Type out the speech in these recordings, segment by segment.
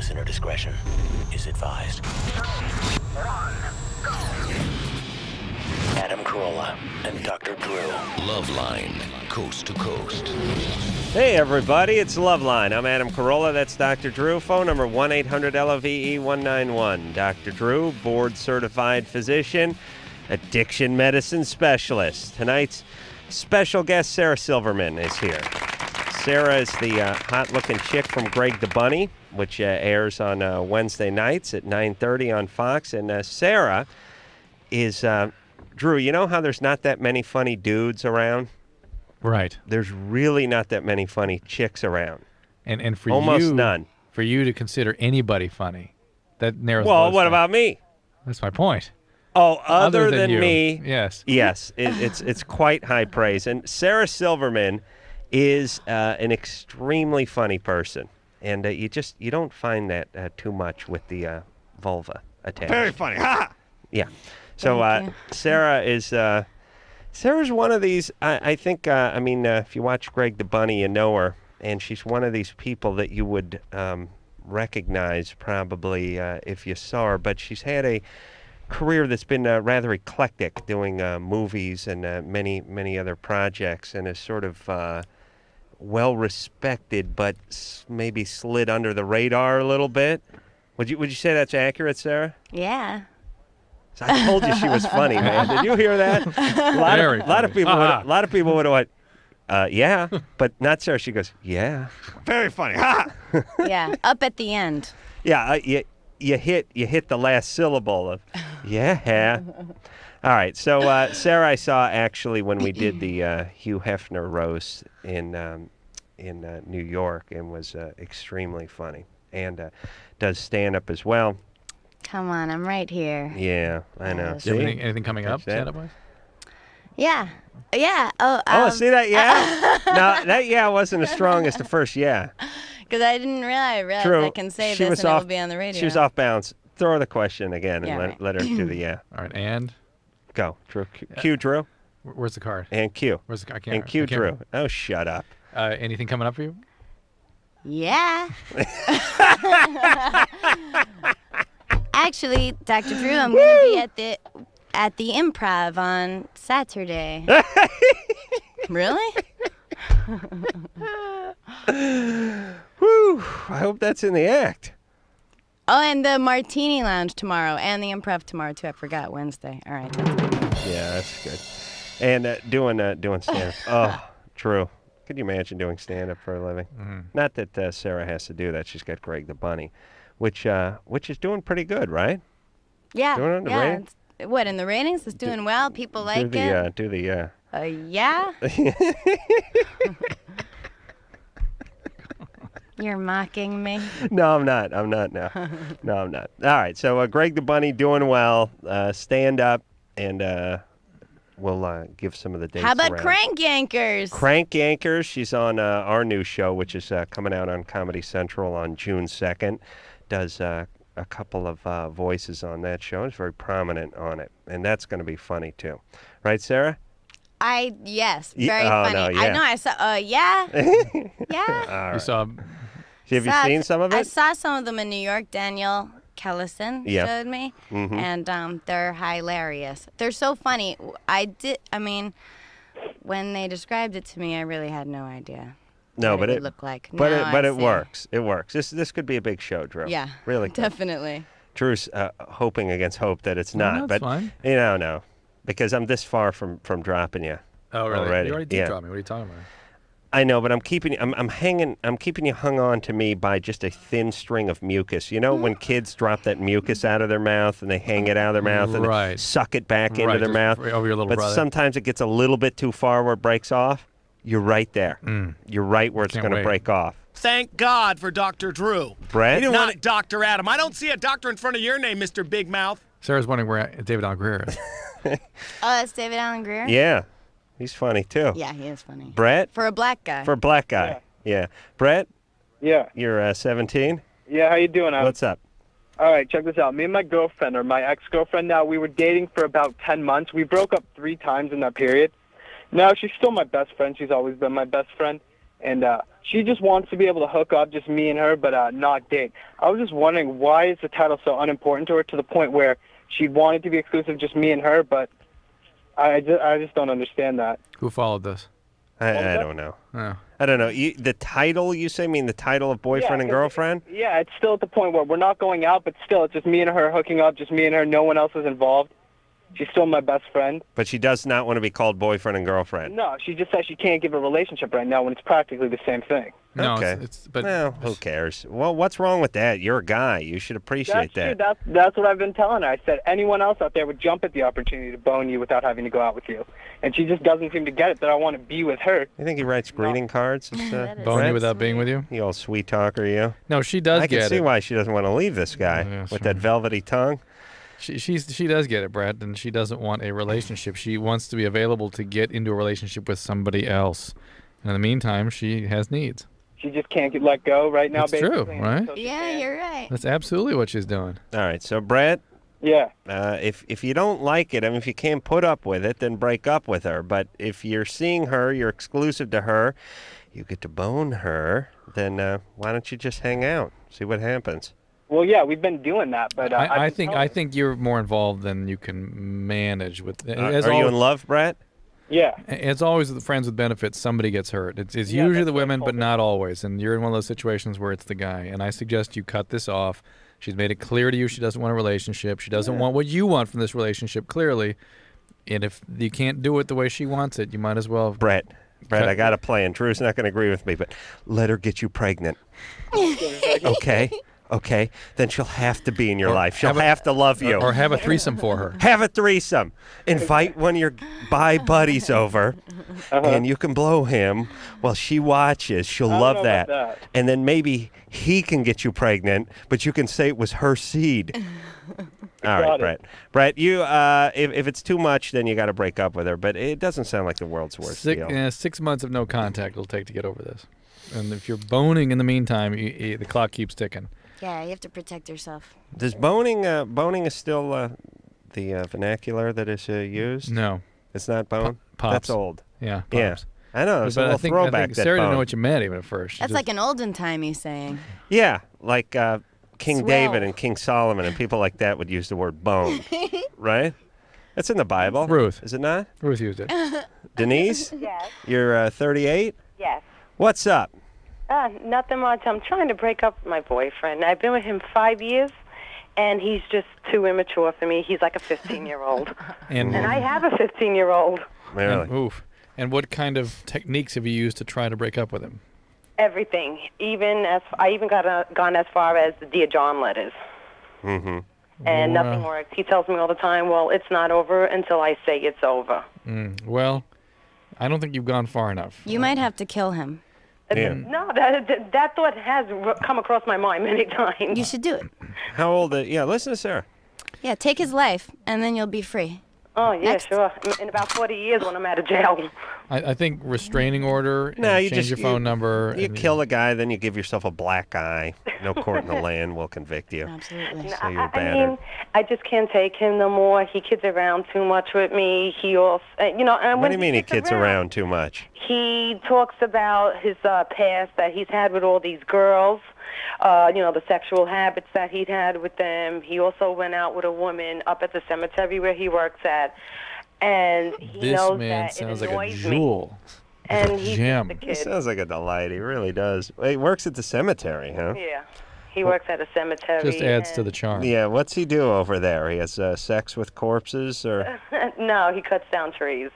Listener discretion is advised. Adam Carolla and Dr. Drew. LoveLine, coast to coast. Hey, everybody, it's LoveLine. I'm Adam Carolla. That's Dr. Drew. Phone number 1-800-LOVE-191. Dr. Drew, board-certified physician, addiction medicine specialist. Tonight's special guest, Sarah Silverman, is here. Sarah is the hot-looking chick from Greg the Bunny, which airs on Wednesday nights at 9:30 on Fox. And Sarah is, Drew, you know how there's not that many funny dudes around? Right. There's really not that many funny chicks around. And for almost you, none. For you to consider anybody funny, that narrows. Well, what about me? That's my point. Oh, other than you. me, Yes. Yes, it's quite high praise. And Sarah Silverman is an extremely funny person, and you don't find that too much with the vulva attached. Very funny. Ha! Yeah. So Sarah is Sarah's one of these. I think. If you watch Greg the Bunny, you know her, and she's one of these people that you would recognize probably if you saw her. But she's had a career that's been rather eclectic, doing movies and many other projects, and is sort of well respected, but maybe slid under the radar a little bit. Would you say that's accurate, Sarah? Yeah. So I told you she was funny, man. Did you hear that? A lot of people would have went, yeah, but not Sarah. She goes, yeah. Very funny. Ha! Yeah, up at the end. Yeah, you hit the last syllable of yeah. All right, so Sarah, I saw actually when we did the Hugh Hefner roast in New York, and was extremely funny, and does stand up as well. Come on, I'm right here. Yeah, I know. Do you have anything coming up, stand-up wise? Yeah. Yeah. See that? Yeah. No, that yeah wasn't as strong as the first yeah. Because I didn't realize True. I can say She this was and off, it'll be on the radio. She was off balance. Throw her the question again and Yeah, let her do the yeah. All right, and Go. Drew. Cue Drew. where's the card? And Q. Where's the card? And Q Drew. Oh, shut up. Anything coming up for you? Yeah. Actually, Dr. Drew, I'm going to be at the Improv on Saturday. Really? Whew. I hope that's in the act. Oh, and the Martini Lounge tomorrow, and the Improv tomorrow too. I forgot Wednesday. All right. Yeah, that's good. And doing stand-up. Oh, Drew. Could you imagine doing stand-up for a living? Mm-hmm. Not that Sarah has to do that. She's got Greg the Bunny, which is doing pretty good, right? Yeah. Doing it in the ratings? What, in the ratings? It's doing well. People like it. Do the Yeah. You're mocking me. No, I'm not. No, I'm not. All right. So Greg the Bunny doing well. Stand up, and we'll give some of the dates. How about around. Crank Yankers? Crank Yankers. She's on our new show, which is coming out on Comedy Central on June 2nd. Does a couple of voices on that show. Is very prominent on it, and that's going to be funny too, right, Sarah? Yes, very oh, funny. no, yeah. I know. I saw. Yeah. Yeah. All right. You saw. Have you seen some of it? I saw some of them in New York. Daniel Kellison Yeah. showed me, Mm-hmm. and they're hilarious. They're so funny. When they described it to me, I really had no idea. No, what but it it would look like. But Now I it see. works. It works. This could be a big show, Drew. Yeah. Really could. Definitely. Drew's hoping against hope that it's No, not. that's but fine. No, because I'm this far from dropping you. Oh, really? Already. You already did Yeah. drop me. What are you talking about? I know, but I'm keeping you hung on to me by just a thin string of mucus. You know when kids drop that mucus out of their mouth and they hang it out of their mouth and they Right. suck it back into Right, their just mouth. over your little but brother. sometimes it gets a little bit too far where it breaks off. You're right there. You're right where it's Can't going to wait. break off. Thank God for Dr. Drew. Brett? You didn't want it, Dr. Adam. I don't see a doctor in front of your name, Mr. Big Mouth. Sarah's wondering where David Allen Greer is. Oh, that's David Allen Greer? Yeah, he's funny too. Yeah, he is funny. Brett? For a black guy. For a black guy. Yeah. Brett? Yeah. You're 17? Yeah, how you doing, Adam? What's up? All right, check this out. Me and my girlfriend, or my ex-girlfriend now, we were dating for about 10 months. We broke up 3 times in that period. Now, she's still my best friend. She's always been my best friend. and she just wants to be able to hook up, just me and her, but not date. I was just wondering, why is the title so unimportant to her to the point where she wanted to be exclusive, just me and her, but I just don't understand that. Who followed this? I don't know. Oh. I don't know. The title, you say, mean the title of boyfriend and 'cause girlfriend? Yeah, it's still at the point where we're not going out, but still, it's just me and her hooking up, just me and her, no one else is involved. She's still my best friend. But she does not want to be called boyfriend and girlfriend. No, she just says she can't give a relationship right now when it's practically the same thing. No, Okay. but Well, who cares? Well, what's wrong with that? You're a guy. You should appreciate That's that. true. That's what I've been telling her. I said anyone else out there would jump at the opportunity to bone you without having to go out with you. And she just doesn't seem to get it that I want to be with her. You think he writes greeting cards? That is bone Brett? you without being with you? You old sweet talker, you. No, she does I can get see it. why she doesn't want to leave this guy Yeah, with sure. that velvety tongue. She does get it, Brad, and she doesn't want a relationship. She wants to be available to get into a relationship with somebody else. And in the meantime, she has needs. She just can't get let go right now, That's true, basically. right? until she Yeah, can. you're right. That's absolutely what she's doing. All right, so Brett, Yeah. if you don't like it, I mean, if you can't put up with it, then break up with her. But if you're seeing her, you're exclusive to her, you get to bone her, then why don't you just hang out, see what happens? Well, yeah, we've been doing that, but I think you're more involved than you can manage with. Are you in love, Brett? Yeah. It's always with friends with benefits. Somebody gets hurt. It's Yeah, usually that's the what I women, told but her. not always. And you're in one of those situations where it's the guy. And I suggest you cut this off. She's made it clear to you she doesn't want a relationship. She doesn't want what you want from this relationship, clearly. And if you can't do it the way she wants it, you might as well. Brett, I got a plan. Drew's not going to agree with me, but let her get you pregnant. Okay? Then she'll have to be in your life. She'll have to love you. Or have a threesome for her. Have a threesome. Invite one of your bi buddies over, and you can blow him while she watches. She'll don't love know that. about that. And then maybe he can get you pregnant, but you can say it was her seed. All right, Got it. Brett. Brett, you if it's too much, then you got to break up with her. But it doesn't sound like the world's worst deal. 6 months of no contact it'll take to get over this. And if you're boning in the meantime, the clock keeps ticking. Yeah, you have to protect yourself. Does boning is still the vernacular that is used? No. It's not bone. Pops. That's old. Yeah. Yeah. Pops. I know. It's a But little I think throwback. that Sarah didn't know bone. what you meant even at first. She That's just- like an olden-timey saying. Yeah, like King Swell. David and King Solomon and people like that would use the word bone, right? That's in the Bible. Ruth. Is it not? Ruth used it. Denise? Yes, You're 38? yes. What's up? Nothing much. I'm trying to break up with my boyfriend. I've been with him 5 years, and he's just too immature for me. He's like a 15-year-old. And And I have a 15-year-old. Really? oof. And what kind of techniques have you used to try to break up with him? Everything. I even gone as far as the Dear John letters. Mm-hmm. And Wow. nothing works. He tells me all the time, well, it's not over until I say it's over. Well, I don't think you've gone far enough. You might have to kill him. Yeah. No, that thought has come across my mind many times. You should do it. How old? Yeah, listen to Sarah. Yeah, take his life, and then you'll be free. Oh, yeah, Next. sure. In about 40 years when I'm out of jail. I think restraining order and No, you change your phone number. You and kill a guy, then you give yourself a black eye. No court in the land will convict you. Absolutely. So you're I battered. mean, I just can't take him no more. He kids around too much with me. He also, And What when do you mean he kids around too much? He talks about his past that he's had with all these girls. The sexual habits that he'd had with them. He also went out with a woman up at the cemetery where he works at, and he This knows man that sounds it like a annoys me. jewel. And he's gem. just a He kid. sounds like a delight. He really does. Well, he works at the cemetery, huh? Yeah, he works at a cemetery. Just adds to and- the charm. Yeah, what's he do over there? He has sex with corpses, or No, he cuts down trees.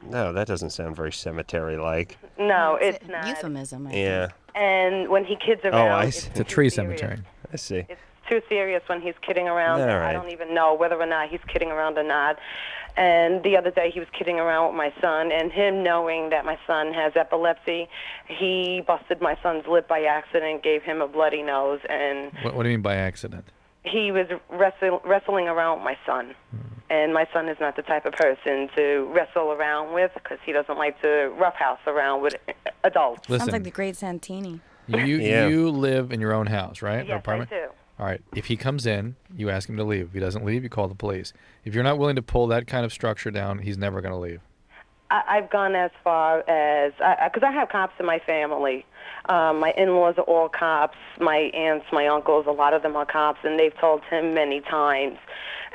no? That doesn't sound very cemetery-like. No, It's it's a not. euphemism. I Yeah, And when he kids around, I it's see. It's a too tree serious. cemetery. I see. It's too serious when he's kidding around. All and right. I don't even know whether or not he's kidding around or not. And the other day he was kidding around with my son, and him knowing that my son has epilepsy, he busted my son's lip by accident, gave him a bloody nose, and What do you mean by accident? he was wrestling around with my son. And my son is not the type of person to wrestle around with because he doesn't like to roughhouse around with adults. Listen, Sounds like the great Santini. Yeah. you live in your own house, right? Or Yes, I apartment? do. All right. If he comes in, you ask him to leave. If he doesn't leave, you call the police. If you're not willing to pull that kind of structure down, he's never going to leave. I've gone as far as, because I have cops in my family. My in-laws are all cops. My aunts, my uncles, a lot of them are cops, and they've told him many times.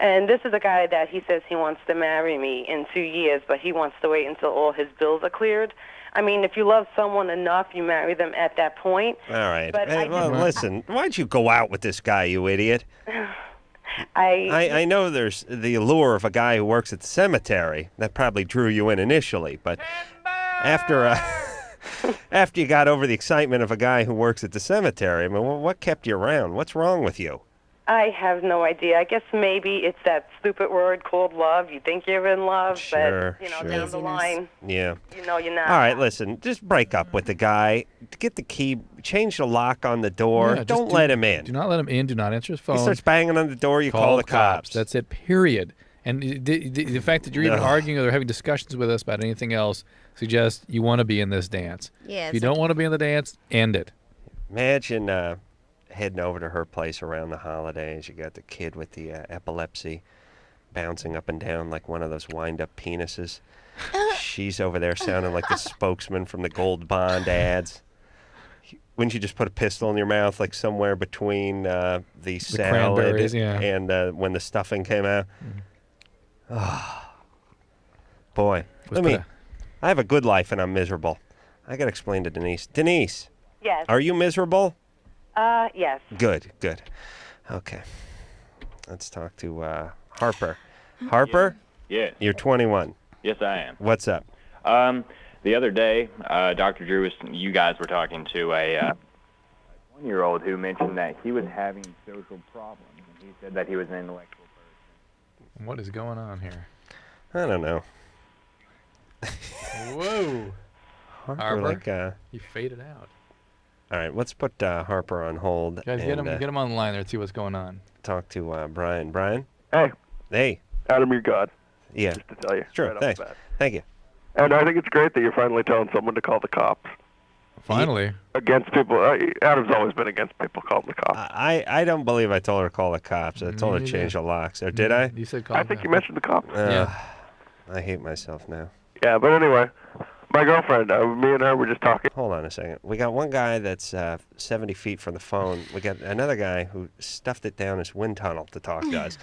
And this is a guy that he says he wants to marry me in 2 years, but he wants to wait until all his bills are cleared. I mean, if you love someone enough, you marry them at that point. All right. But Hey, well, listen, why'd you go out with this guy, you idiot? I know there's the allure of a guy who works at the cemetery. That probably drew you in initially, but after after you got over the excitement of a guy who works at the cemetery, I mean, what kept you around? What's wrong with you? I have no idea. I guess maybe it's that stupid word called love. You think you're in love, Sure, but, sure. down the line, Yeah. you know you're not. All right, listen, just break up with the guy. Get the key, change the lock on the door. Yeah, just Don't let him in. Do not let him in. Do not answer his phone. He starts banging on the door, you call the cops. That's it, period. And the fact that you're even No. arguing or having discussions with us about anything else suggests you want to be in this dance. Yeah, If you it's don't want to be in the dance, end it. Imagine heading over to her place around the holidays. You got the kid with the epilepsy bouncing up and down like one of those wind-up penises. She's over there sounding like the spokesman from the Gold Bond ads. Wouldn't you just put a pistol in your mouth, like somewhere between the salad cranberries, yeah. and when the stuffing came out? Oh, boy. I have a good life and I'm miserable. I got to explain to Denise. Denise, Yes. are you miserable? Yes. Good. Okay. Let's talk to Harper. Harper? Yes. You're 21. Yes, I am. What's up? The other day, Dr. Drew, you guys were talking to a 1-year-old who mentioned that he was having social problems, and he said that he was an intellectual person. What is going on here? I don't know. Whoa. Harper, He faded out. all right, let's put Harper on hold. Guys, and, get him on the line there and see what's going on. talk to Brian. Brian? Hey, Hey. Adam, you're God. Yeah. Just to tell you. Sure, right off thanks. the bat. Thank you. And I think it's great that you're finally telling someone to call the cops. Finally. Against people. Adam's always been against people calling the cops. I don't believe I told her to call the cops. I told her to change the locks. Or did I? You said call I think you mentioned the cops. Yeah. I hate myself now. Yeah, but anyway, my girlfriend, me and her were just talking. Hold on a second. We got one guy that's 70 feet from the phone. We got another guy who stuffed it down his wind tunnel to talk to us.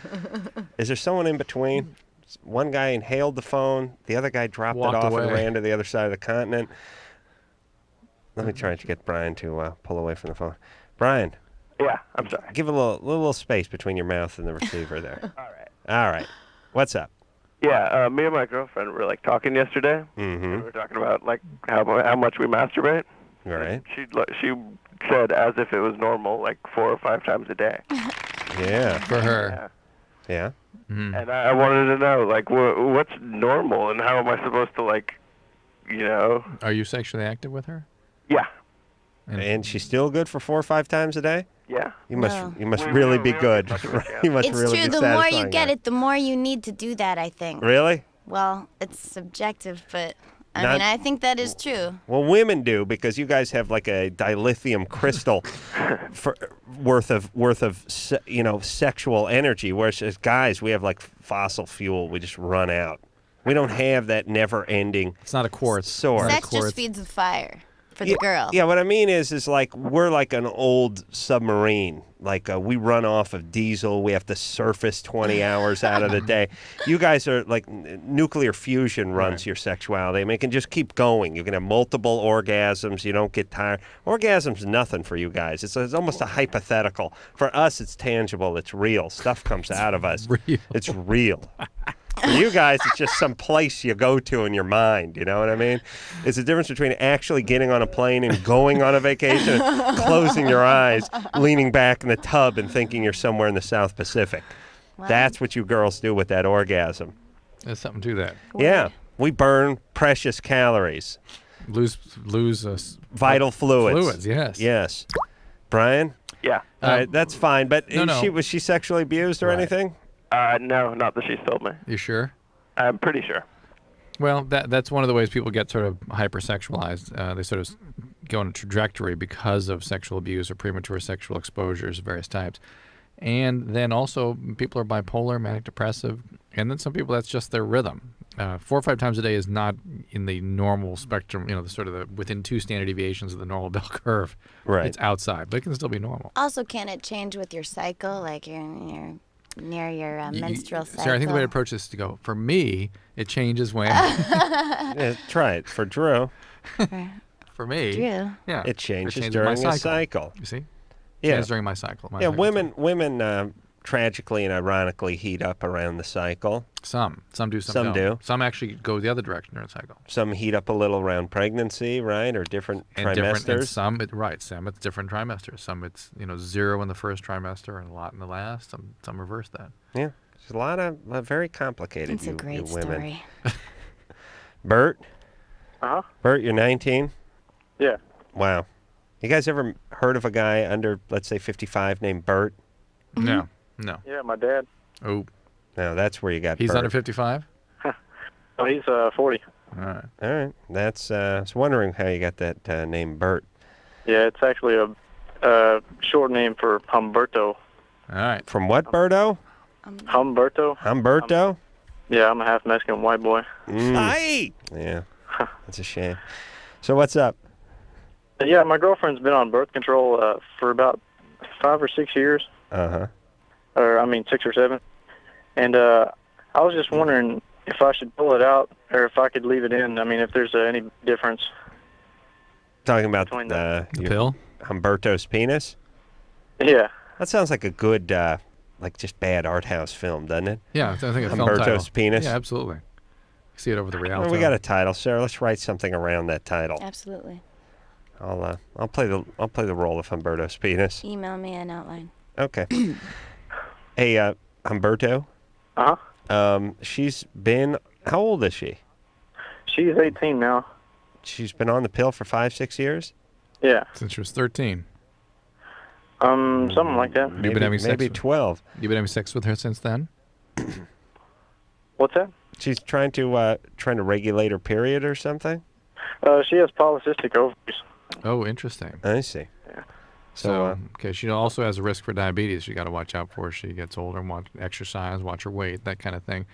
Is there someone in between? One guy inhaled the phone. The other guy dropped Walked it off and away. ran to the other side of the continent. Let me try to get Brian to pull away from the phone. Brian. Yeah, I'm sorry. Give a little space between your mouth and the receiver there. All right. What's up? Yeah, me and my girlfriend were like talking yesterday. Mm-hmm. We were talking about like how much we masturbate. All right. She said as if it was normal, like 4 or 5 times a day. Yeah. For her. Yeah. Mm-hmm. And I wanted to know, like, what's normal and how am I supposed to, like, you know? Are you sexually active with her? Yeah. And she's still good for 4 or 5 times a day? Yeah. You must No. you must We really don't be really good. get much of a You must It's really true. be The more you satisfying get her. it, the more you need to do that, I think. Really? Well, it's subjective, but I Not- mean, I think that is true. Well, women do because you guys have like a dilithium crystal worth of sexual energy, whereas as guys we have like fossil fuel. We just run out. We don't have that never-ending. It's not a quartz. Source. Sex just feeds the fire for the girl. Yeah, what I mean is like we're like an old submarine. Like we run off of diesel. We have to surface 20 hours out of the day. You guys are like nuclear fusion runs your sexuality. I mean, it can just keep going. You can have multiple orgasms. You don't get tired. Orgasm's nothing for you guys. It's almost a hypothetical. For us, it's tangible. It's real. Stuff comes out of us. It's real. For you guys, it's just some place you go to in your mind. You know what I mean? It's the difference between actually getting on a plane and going on a vacation, and closing your eyes, leaning back in the tub, and thinking you're somewhere in the South Pacific. Wow. That's what you girls do with that orgasm. There's something to that. Yeah, we burn precious calories. Lose vital fluids. Fluids, yes. Yes. Brian? Yeah. All right, that's fine. But no. was she sexually abused or anything? No, not that she's told me. You sure? I'm pretty sure. Well, that's one of the ways people get sort of hypersexualized. They sort of go on a trajectory because of sexual abuse or premature sexual exposures of various types. And then also people are bipolar, manic depressive, and then some people that's just their rhythm. 4 or 5 times a day is not in the normal spectrum, the sort of within 2 standard deviations of the normal bell curve. Right. It's outside, but it can still be normal. Also, can it change with your cycle? Like you're near your menstrual cycle? Sarah, I think the way to approach this is to go, for me, it changes when... Yeah, try it. For Drew, For me, Drew. yeah, it changes my during a cycle. You see? Yeah. Changes during my cycle. My Yeah, cycle. women tragically and ironically heat up around the cycle. Some do, some Some don't. do. Some actually go the other direction during the cycle. Some heat up a little around pregnancy, right? Or different And trimesters. some it's different trimesters. Some it's 0 in the first trimester and a lot in the last. Some reverse that. Yeah. There's a lot of very complicated It's a great you women. story. Bert? Uh-huh. Bert, you're 19? Yeah. Wow. You guys ever heard of a guy under, let's say, 55 named Bert? No. Yeah, my dad. Oh, No, that's where you got he's Bert. under 55. Oh, he's 40. All right. All right. That's, I was wondering how you got that name Bert. Yeah, it's actually a short name for Humberto. All right. From what, Berto? Humberto. Humberto? Yeah, I'm a half Mexican white boy. Hi! Yeah. That's a shame. So what's up? Yeah, my girlfriend's been on birth control for about 5 or 6 years. Uh-huh. 6 or 7. And I was just wondering if I should pull it out or if I could leave it in. I mean, if there's any difference. Talking about Between The your pill? Humberto's penis? Yeah. That sounds like a good, just bad art house film, doesn't it? Yeah, I think a film Humberto's title. penis? Yeah, absolutely. See it over the Well, Rialto. we got a title, Sarah. Let's write something around that title. Absolutely. I'll play the role of Humberto's penis. Email me an outline. Okay. Hey, Humberto. Uh-huh. She's been. How old is she? She's 18 now. She's been on the pill for 5-6 years. Yeah. Since she was 13. Something like that. You've been having sex maybe with- 12. You've been having sex with her since then? What's that? She's trying to regulate her period or something. She has polycystic ovaries. Oh, interesting. I see. Yeah. So, okay, she also has a risk for diabetes. You got to watch out for as she gets older and exercise, watch her weight, that kind of thing.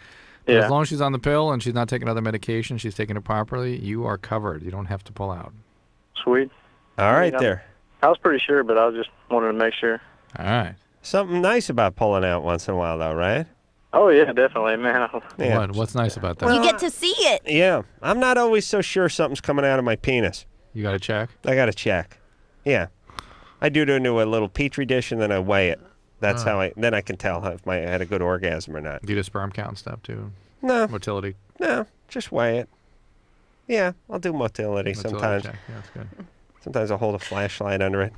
But Yeah. as long as she's on the pill and she's not taking other medication, she's taking it properly, you are covered. You don't have to pull out. Sweet. All right, Yeah. there. I was pretty sure, but I was just wanted to make sure. All right. Something nice about pulling out once in a while, though, right? Oh, yeah, definitely, man. Yeah. What's nice about that? You get to see it. Yeah. I'm not always so sure something's coming out of my penis. You got to check? I got to check. Yeah. I do it into a little petri dish and then I weigh it. That's how then I can tell if I had a good orgasm or not. Do you do sperm count and stuff too? No. Motility? No, just weigh it. Yeah, I'll do motility sometimes. check. Yeah, that's good. Sometimes I'll hold a flashlight under it.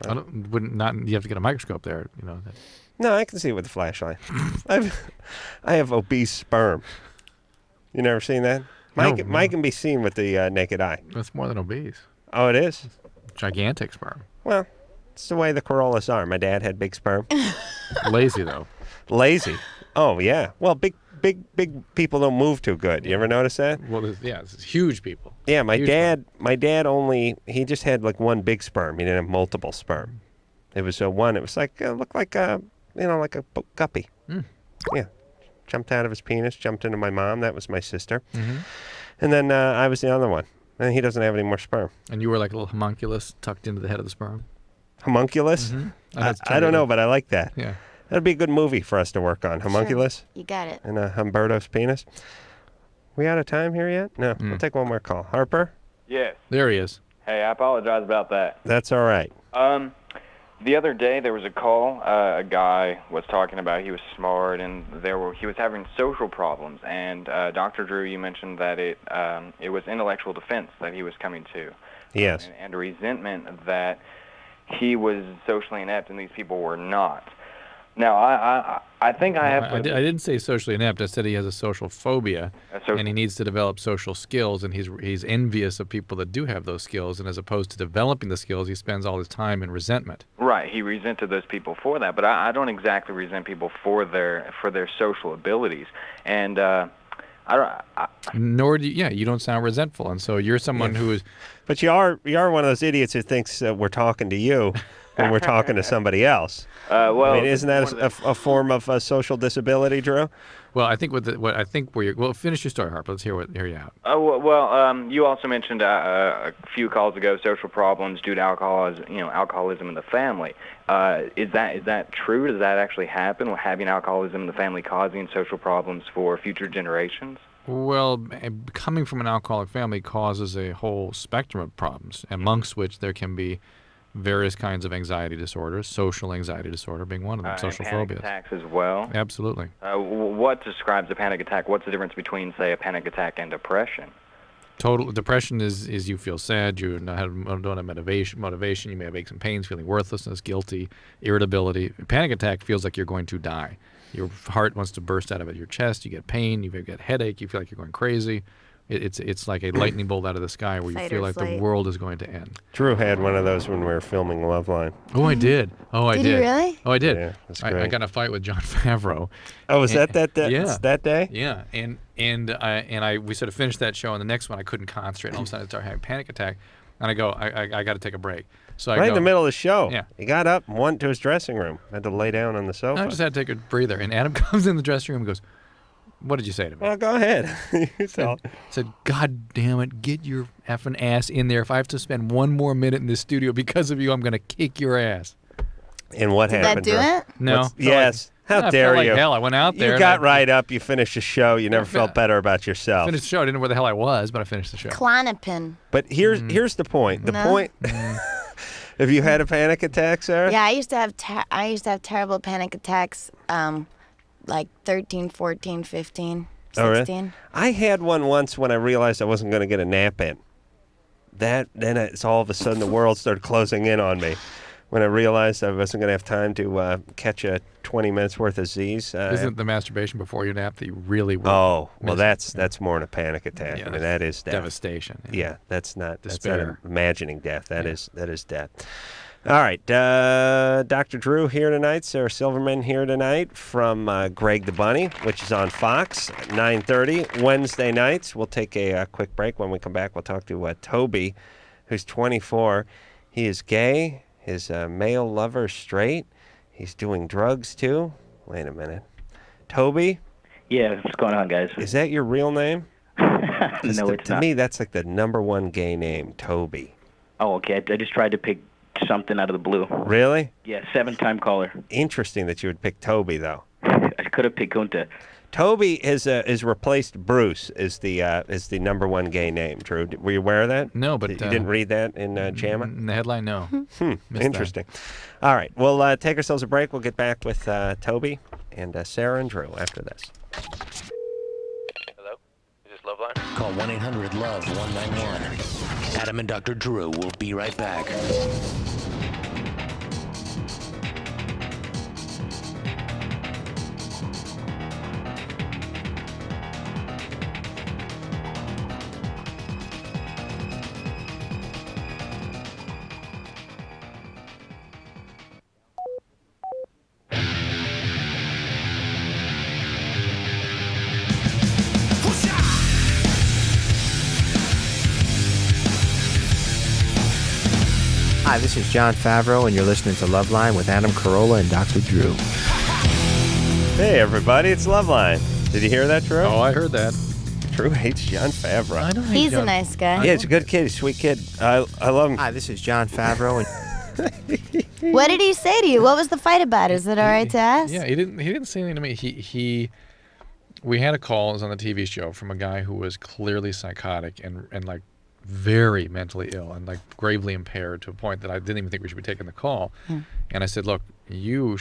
You have to get a microscope there, No, I can see it with a flashlight. I have obese sperm. You never seen that? No. Mine can be seen with the naked eye. That's more than obese. Oh, it is? Gigantic sperm. Well, it's the way the Corollas are. My dad had big sperm. Lazy, though. Lazy. Oh, yeah. Well, big people don't move too good. You ever notice that? Well, it's huge people. Yeah, my Huge dad he just had like one big sperm. He didn't have multiple sperm. It was one. It was like looked like like a guppy. Yeah, jumped out of his penis, jumped into my mom. That was my sister, and then I was the other one. And he doesn't have any more sperm. And you were like a little homunculus tucked into the head of the sperm. Homunculus? I don't know, but I like that. Yeah. That'd be a good movie for us to work on. Homunculus. You got it. And Humberto's penis. We out of time here yet? No. We'll take one more call. Harper? Yes. There he is. Hey, I apologize about that. That's all right. The other day there was a call. A guy was talking about he was smart and he was having social problems. And Dr. Drew, you mentioned that it was intellectual defense that he was coming to. Yes. And a resentment that he was socially inept and these people were not. Now, I think I have. I didn't say socially inept. I said he has a social phobia, and he needs to develop social skills. And he's envious of people that do have those skills. And as opposed to developing the skills, he spends all his time in resentment. Right, he resented those people for that. But I don't exactly resent people for their social abilities. And Nor do you don't sound resentful. And so you're someone who is. But you are one of those idiots who thinks we're talking to you. when we're talking to somebody else. Well, I mean, isn't that a form of social disability, Drew? Well, I think finish your story, Harper. Let's hear you out. You also mentioned a few calls ago social problems due to alcoholism in the family. Is that true? Does that actually happen? Having alcoholism in the family causing social problems for future generations? Well, coming from an alcoholic family causes a whole spectrum of problems, amongst which there can be various kinds of anxiety disorders, social anxiety disorder being one of them, social panic phobias. Attacks as well? Absolutely. What describes a panic attack? What's the difference between, say, a panic attack and depression? Total depression is you feel sad, you don't have motivation, you may have aches and pains, feeling worthlessness, guilty, irritability. A panic attack feels like you're going to die. Your heart wants to burst out of your chest, you get pain, you get headache, you feel like you're going crazy. It's like a lightning bolt out of the sky where you feel like the world is going to end. Drew had one of those when we were filming LoveLine. Oh, I did. Did you really? Oh, I did. Yeah, that's great. I got in a fight with John Favreau. Oh, was that day? Yeah. That day? Yeah, we sort of finished that show, and the next one I couldn't concentrate. And all of a sudden I started having a panic attack, and I go, I got to take a break. So Right in the middle of the show. Yeah. He got up and went to his dressing room. Had to lay down on the sofa. I just had to take a breather, and Adam comes in the dressing room and goes, "What did you say to me?" Well, go ahead. Said, "God damn it, get your effing ass in there. If I have to spend one more minute in this studio because of you, I'm going to kick your ass." And what Did happened? that do Drew? it? No. Yes. How I dare felt you? like hell. I went out there. You got right up. You finished the show. You never felt better about yourself. Finished the show. I didn't know where the hell I was, but I finished the show. Klonopin. But here's the point. The No? point. Have you had a panic attack, Sarah? Yeah, I used to have terrible panic attacks, like 13, 14, 15, 16. Oh, really? I had one once when I realized I wasn't going to get a nap in. Then it's all of a sudden the world started closing in on me. When I realized I wasn't going to have time to catch a 20 minutes worth of Z's. Isn't the masturbation before your nap that you really that's more than a panic attack. Yeah, I mean, that is death. devastation. Yeah, that's not Despair. imagining death. That is death. All right, Dr. Drew here tonight, Sarah Silverman here tonight from Greg the Bunny, which is on Fox at 9:30 Wednesday nights. We'll take a quick break. When we come back, we'll talk to Toby, who's 24. He is gay. His male lover is straight. He's doing drugs too. Wait a minute. Toby? Yeah, what's going on, guys? Is that your real name? No, it's not. To me, that's like the #1 gay name, Toby. Oh, okay. I just tried to pick something out of the blue. Really? Yeah, 7-time caller. Interesting that you would pick Toby, though. I could have picked Kunta. Toby is replaced Bruce is the #1 gay name. Drew, were you aware of that? No, but you didn't read that in JAMA? In the headline, no. Interesting. All right, we'll take ourselves a break. We'll get back with Toby and Sarah and Drew after this. Hello? Is this LoveLine? Call 1-800-LOVE-191. Adam and Dr. Drew will be right back. Hi, this is John Favreau, and you're listening to LoveLine with Adam Carolla and Dr. Drew. Hey, everybody, it's LoveLine. Did you hear that, Drew? Oh, I heard that. Drew hates John Favreau. I don't hate He's John. a nice guy. Yeah, he's a good kid. He's a sweet kid. I love him. Hi, this is John Favreau, and What did he say to you? What was the fight about? Is it all right to ask? Yeah, he didn't say anything to me. We had a call, it was on the TV show, from a guy who was clearly psychotic and like very mentally ill and like gravely impaired to a point that I didn't even think we should be taking the call. And I said, look, you're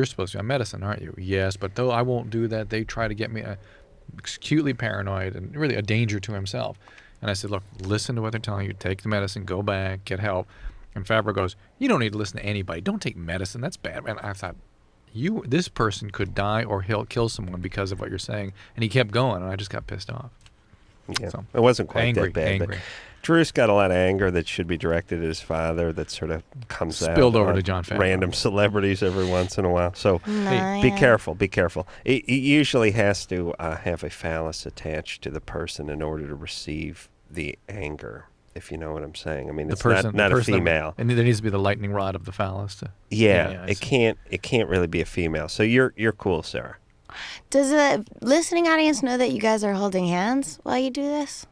supposed to be on medicine, aren't you? Yes, but though I won't do that, they try to get me acutely paranoid and really a danger to himself. And I said, look, listen to what they're telling you. Take the medicine, go back, get help. And Favreau goes, you don't need to listen to anybody. Don't take medicine. That's bad. And I thought, this person could die or he'll kill someone because of what you're saying. And he kept going, and I just got pissed off. Yeah, So, it wasn't quite angry, that bad. angry. But Drew's got a lot of anger that should be directed at his father that sort of comes out. Spilled over on to John Favreau. Random celebrities every once in a while. So No, be yeah. careful, be careful. It usually has to have a phallus attached to the person in order to receive the anger. if you know what I'm saying. I mean, The it's person, not the a person that- female. and there needs to be the lightning rod of the phallus. Yeah, I it see. can't really be a female. So you're cool, Sarah. Does the listening audience know that you guys are holding hands while you do this?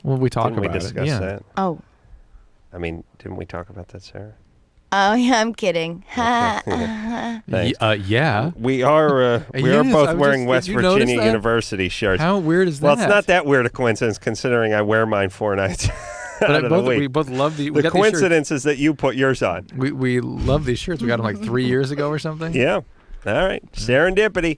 Well, we talk Didn't we about discuss it. Yeah. that? Oh. I mean, didn't we talk about that, Sarah? Oh, yeah, I'm kidding. Thanks. Yeah. We are Yes, both I was wearing just- West did you notice Virginia that? University shirts. How weird is Well, it's that? not that weird a coincidence considering I wear mine 4 nights But out of the week. we both love The we got these shirts. coincidence is that you put yours on. We love these shirts. We got them like 3 years ago or something. Yeah. All right. Serendipity.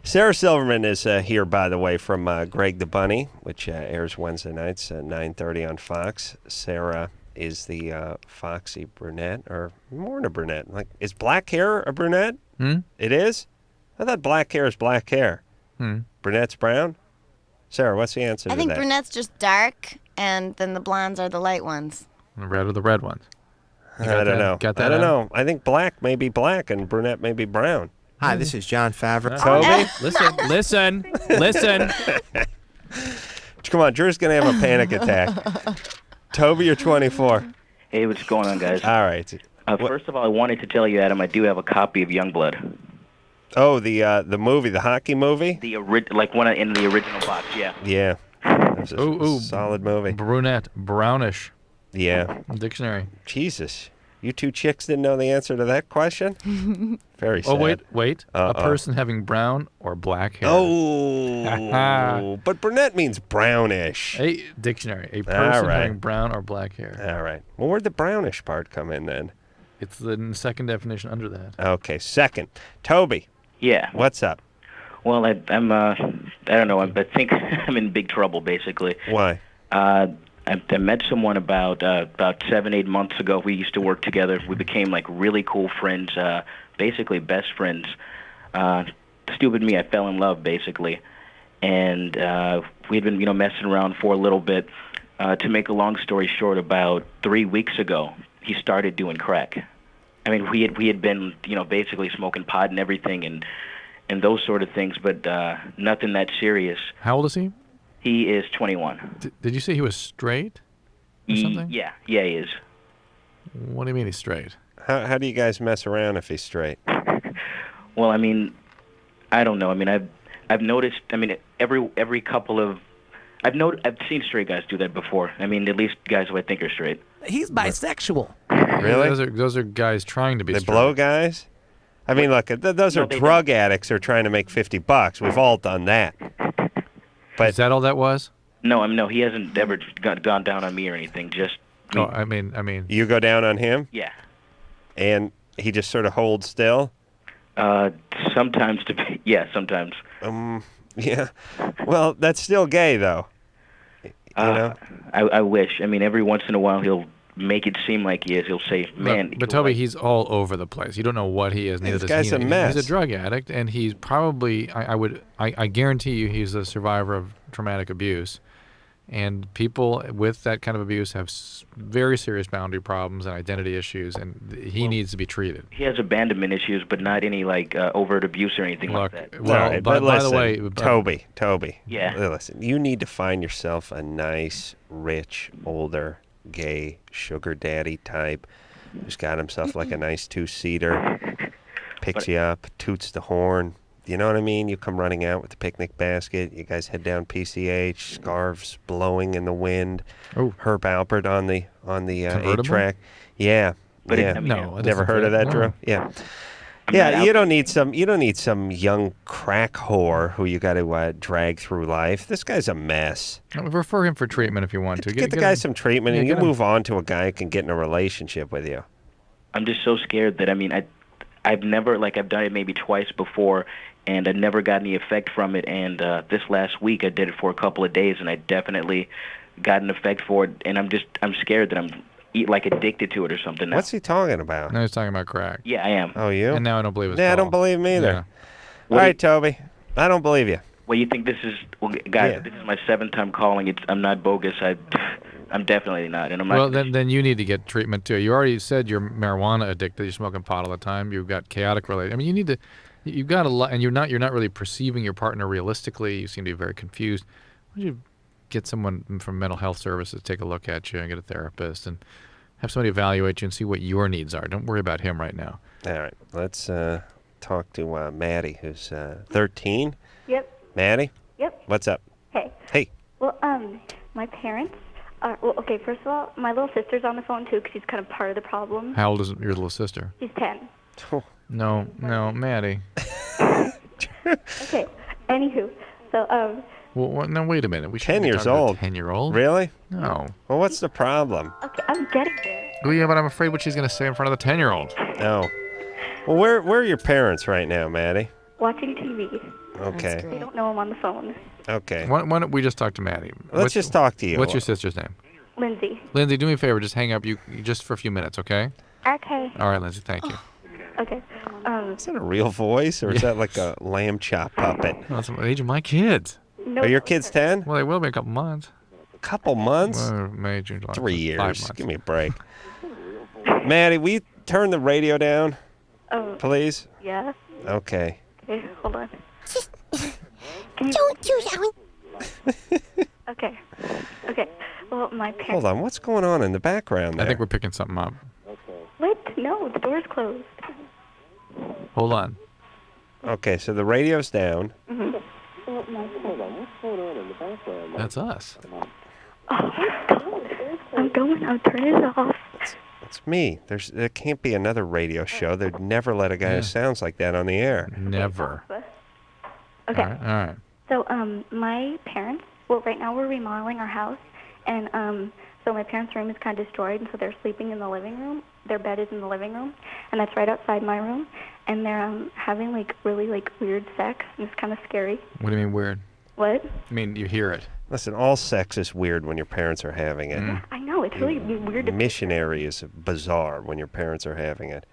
Sarah Silverman is here, by the way, from Greg the Bunny, which airs Wednesday nights at 9:30 on Fox. Sarah is the foxy brunette, or more than a brunette. Like, is black hair a brunette? It is? I thought black hair is black hair. Brunette's brown? Sarah, what's the answer I to think that? brunette's just dark, and then the blondes are the light ones. The red are the red ones. I don't know. Got that? I don't Adam? know. I think black may be black and brunette may be brown. Hi, this is John Favreau. Toby? Listen. Come on, Drew's going to have a panic attack. Toby, you're 24. Hey, what's going on, guys? All right. First of all, I wanted to tell you, Adam, I do have a copy of Youngblood. Oh, the movie, the hockey movie? Like one in the original box, yeah. Yeah. That's a solid movie. Brunette, brownish. Yeah. Dictionary. Jesus. You two chicks didn't know the answer to that question? Very sad. Oh, wait. A person having brown or black hair. Oh. But brunette means brownish. A dictionary. A person having brown or black hair. All right. Well, where'd the brownish part come in then? It's the second definition under that. Okay, second. Toby. Yeah. What's up? Well, I don't know. I think I'm in big trouble, basically. Why? I met someone about 7-8 months ago. We used to work together. We became like really cool friends, basically best friends. Stupid me, I fell in love basically, and we'd been messing around for a little bit. To make a long story short, about 3 weeks ago, he started doing crack. I mean, we had been basically smoking pot and everything and those sort of things, but nothing that serious. How old is he? He is 21. Did you say he was straight or something? Yeah, he is. What do you mean he's straight? How do you guys mess around if he's straight? Well, I mean, I don't know. I mean, I've noticed. I mean, every couple of I've seen straight guys do that before. I mean, at least guys who I think are straight. He's bisexual. Really? Those are guys trying to be They straight. blow guys? I mean, look, those are drug addicts who are trying to make $50. We've all done that. But is that all that was? No, no, he hasn't ever gone down on me or anything. Just me. Oh, I mean. You go down on him? Yeah. And he just sort of holds still? Sometimes sometimes. Yeah. Well, that's still gay, though. You know? I wish. I mean, every once in a while he'll make it seem like he is. He'll say, "Man." But Toby, he's all over the place. You don't know what he is. Neither This does he. guy's a mess. He's a drug addict, and he's probably. I guarantee you, he's a survivor of traumatic abuse. And people with that kind of abuse have very serious boundary problems and identity issues, and he needs to be treated. He has abandonment issues, but not any like overt abuse or anything like that. Well, All right, by listen, the way, Toby. Yeah. Listen, you need to find yourself a nice, rich, older, gay sugar daddy type who's got himself like a nice 2-seater, picks you up, toots the horn. You know what I mean? You come running out with the picnic basket. You guys head down PCH, scarves blowing in the wind. Oh, Herb Alpert on the Convertible? 8-track. Yeah. But yeah. Never heard of that, Drew? Yeah. Yeah, you don't need some young crack whore who you got to drag through life. This guy's a mess. Refer him for treatment if you want to. Get the guy some treatment, and you get him. move on to a guy who can get in a relationship with you. I'm just so scared that I've never I've done it maybe twice before, and I never got any effect from it. And this last week I did it for a couple of days, and I definitely got an effect for it. And I'm scared that I'm addicted to it or something now. What's he talking about? No, he's talking about crack. Yeah, I am. Oh, you? And now I don't believe his Yeah, I call. don't believe him either. Yeah. All right, Toby. I don't believe you. Well, you think this is guys? This is my 7th time calling. I'm not bogus. I'm definitely not, and I'm not. Well, then you need to get treatment too. You already said you're marijuana addicted. You're smoking pot all the time. You've got chaotic related. I mean, you need to. You've got a lot, and you're not really perceiving your partner realistically. You seem to be very confused. Why don't you get someone from mental health services to take a look at you and get a therapist and have somebody evaluate you and see what your needs are. Don't worry about him right now. All right, let's talk to Maddie, who's 13. Yep. Maddie? Yep. What's up? Hey. Hey. Well, my parents are, well, okay, first of all, my little sister's on the phone, too, because she's kind of part of the problem. How old is your little sister? She's 10. No, Maddie. Okay, anywho, so, Well, no, wait a minute. We 10 years old. 10-year-old? Really? No. Well, what's the problem? okay, I'm getting there. Well, yeah, but I'm afraid what she's going to say in front of the 10-year-old. No. Well, where are your parents right now, Maddie? Watching TV. Okay. They don't know I'm on the phone. Okay. Why don't we just talk to Maddie? Let's just talk to you. What's your sister's name? Lindsay. Lindsay, do me a favor. Just hang up you just for a few minutes, okay? Okay. All right, Lindsay. Thank you. Okay. Is that a real voice, or is that like a lamb chop puppet? That's the age of my kids. No. Are your kids 10? Well, they will be in a couple months. Couple months? Well, May, June, July. 3 5 years. months. Give me a break. Maddie, will you turn the radio down, please? Yeah. Okay. Okay, hold on. Don't do that. Okay. Okay. Well, my parents. Hold on. What's going on in the background there? I think we're picking something up. What? No, the door's closed. Hold on. Okay, so the radio's down. Mm-hmm. That's us. I'm going. I'll turn it off. It's me. There can't be another radio show. They'd never let a guy who sounds like that on the air. Never. Okay. All right. So, my parents, well, right now we're remodeling our house, and, so my parents' room is kind of destroyed, and so they're sleeping in the living room. Their bed is in the living room, and that's right outside my room, and they're, having, like, really, like, weird sex, and it's kind of scary. What do you mean weird? What? I mean, you hear it. Listen, all sex is weird when your parents are having it. I know, it's really weird to Missionary is bizarre when your parents are having it.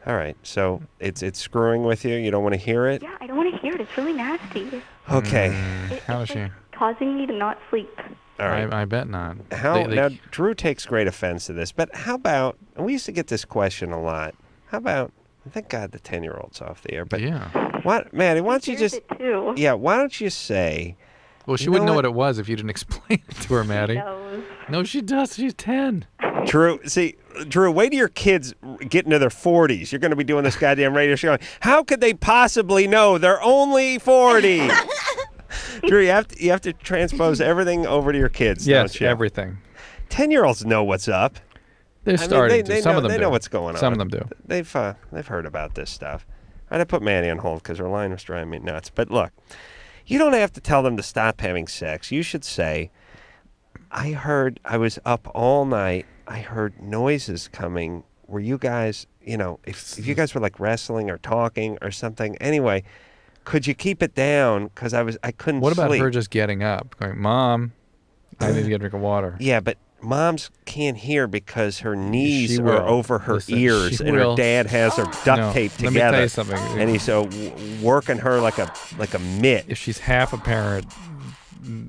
All right, so it's screwing with you. You don't want to hear it? Yeah, I don't want to hear it. It's really nasty. Okay. How does she? Causing me to not sleep. All right. I bet not. Now, Drew takes great offense to this, but how about, and we used to get this question a lot, how about, thank God the 10-year-old's off the air, but what, Maddie, why don't you just, why don't you say, well, she wouldn't know what it was if you didn't explain it to her, Maddie. No, she does. She's 10. Drew, wait till your kids get into their 40s. You're going to be doing this goddamn radio show. How could they possibly know? They're only 40. Drew, you have to transpose everything over to your kids. Yes, don't you? everything. 10-years know what's up. They're starting to. Some know, of them they do. know what's going on. Some of them do. They've heard about this stuff. I had to put Maddie on hold because her line was driving me nuts. But look, you don't have to tell them to stop having sex. You should say, I was up all night. I heard noises coming. Were you guys, if you guys were like wrestling or talking or something. Anyway, could you keep it down? Because I couldn't What about sleep. her just getting up, going, Mom, I need to get a drink of water? Yeah, but moms can't hear because her knees She are will. over her Listen, ears, she and will. her dad has her duct taped Let together. me tell you something. And he's working her like a mitt. If she's half a parent,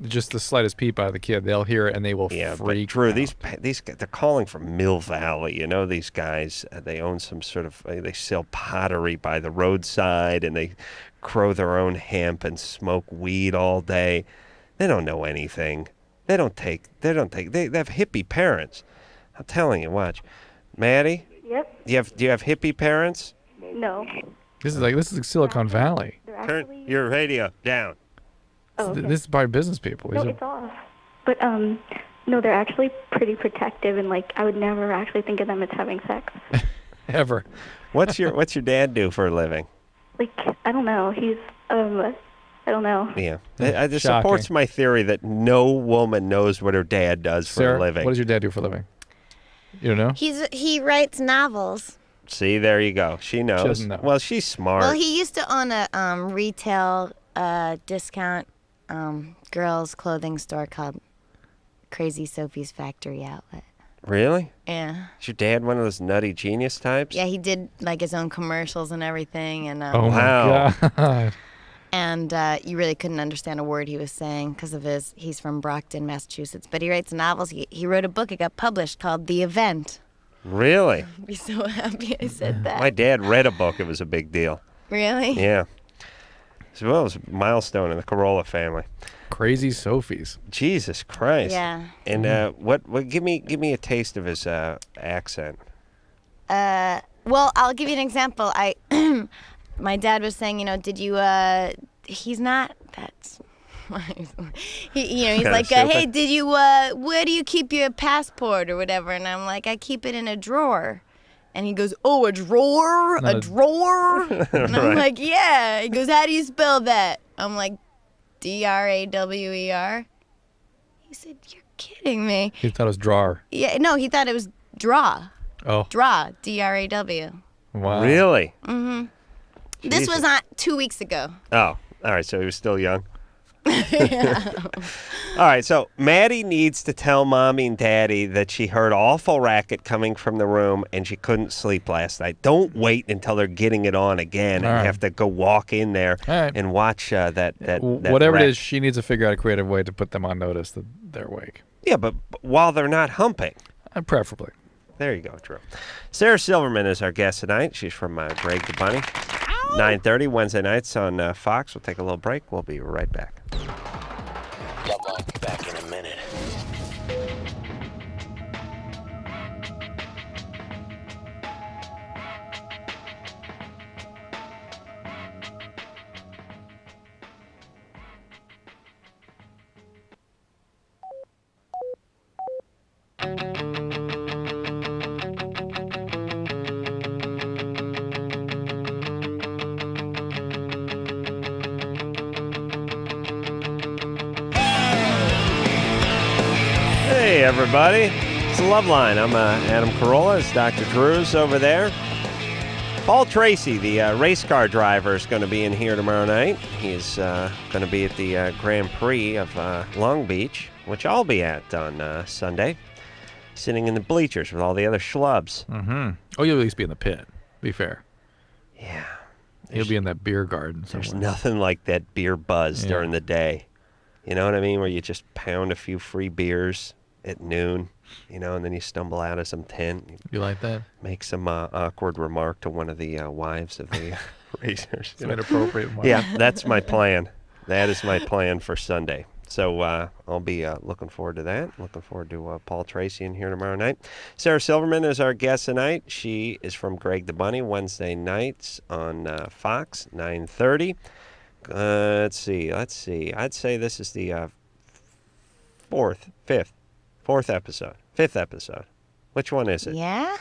just the slightest peep out of the kid, they'll hear it and they will freak Drew, out. these guys, they're calling from Mill Valley. These guys, they own some sort of, they sell pottery by the roadside, and they grow their own hemp and smoke weed all day. They don't know anything. They have hippie parents. I'm telling you, watch. Maddie? Yep. Do you have hippie parents? No. This is like Silicon Valley. Turn your radio down. Oh, okay. This is by business people. No, it's off. But, no, they're actually pretty protective, and, like, I would never actually think of them as having sex. Ever. What's your dad do for a living? Like, I don't know. He's, I don't know. Yeah. It supports my theory that no woman knows what her dad does for Sarah, a living. what does your dad do for a living? You don't know? He writes novels. See, there you go. She knows. She doesn't know. Well, she's smart. Well, he used to own a retail discount girls clothing store called Crazy Sophie's Factory Outlet. Really? Yeah. Is your dad one of those nutty genius types? Yeah, he did like his own commercials and everything, and Oh my God. and you really couldn't understand a word he was saying because of he's from Brockton, Massachusetts, but he writes novels. He wrote a book, it got published, called The Event. Really? I'd be so happy I said that. My dad read a book. It was a big deal. Really? Yeah. as well as a milestone in the Carolla family. Crazy Sophie's. Jesus Christ. Yeah. And what? Give me a taste of his accent. Well, I'll give you an example. My dad was saying, did you? He's not. That's. He's Kinda like, stupid. hey, did you? Where do you keep your passport or whatever? And I'm like, I keep it in a drawer. And he goes, oh, a drawer, a drawer. And I'm Right. like, yeah. He goes, how do you spell that? I'm like, DRAWER. He said, you're kidding me. He thought it was drawer. Yeah, no, he thought it was draw. Oh. Draw, DRAW. Wow. Really? Mm-hmm. This was on 2 weeks ago. Oh, all right. So he was still young. All right. So Maddie needs to tell Mommy and Daddy that she heard awful racket coming from the room and she couldn't sleep last night. Don't wait until they're getting it on again All and right. have to go walk in there All right. and watch that Whatever it wreck. is, she needs to figure out a creative way to put them on notice that they're awake. Yeah, but while they're not humping. Preferably. There you go, Drew. Sarah Silverman is our guest tonight. She's from Greg the Bunny. 9:30 Wednesday nights on Fox. We'll take a little break. We'll be right back. LoveLine, back in a minute. Hey, everybody. It's LoveLine. I'm Adam Carolla. It's Dr. Drew's over there. Paul Tracy, the race car driver, is going to be in here tomorrow night. He's going to be at the Grand Prix of Long Beach, which I'll be at on Sunday, sitting in the bleachers with all the other schlubs. Mm-hmm. Oh, you'll at least be in the pit. Be fair. Yeah. You'll be in that beer garden There's somewhere. nothing like that beer buzz Yeah. during the day. You know what I mean? Where you just pound a few free beers at noon, and then you stumble out of some tent. You like that? Make some awkward remark to one of the wives of the racers. Some inappropriate remark. Yeah, that's my plan. That is my plan for Sunday. So I'll be looking forward to that. Looking forward to Paul Tracy in here tomorrow night. Sarah Silverman is our guest tonight. She is from Greg the Bunny, Wednesday nights on Fox, 9:30. Let's see. I'd say this is the fifth episode. Which one is it? Yeah?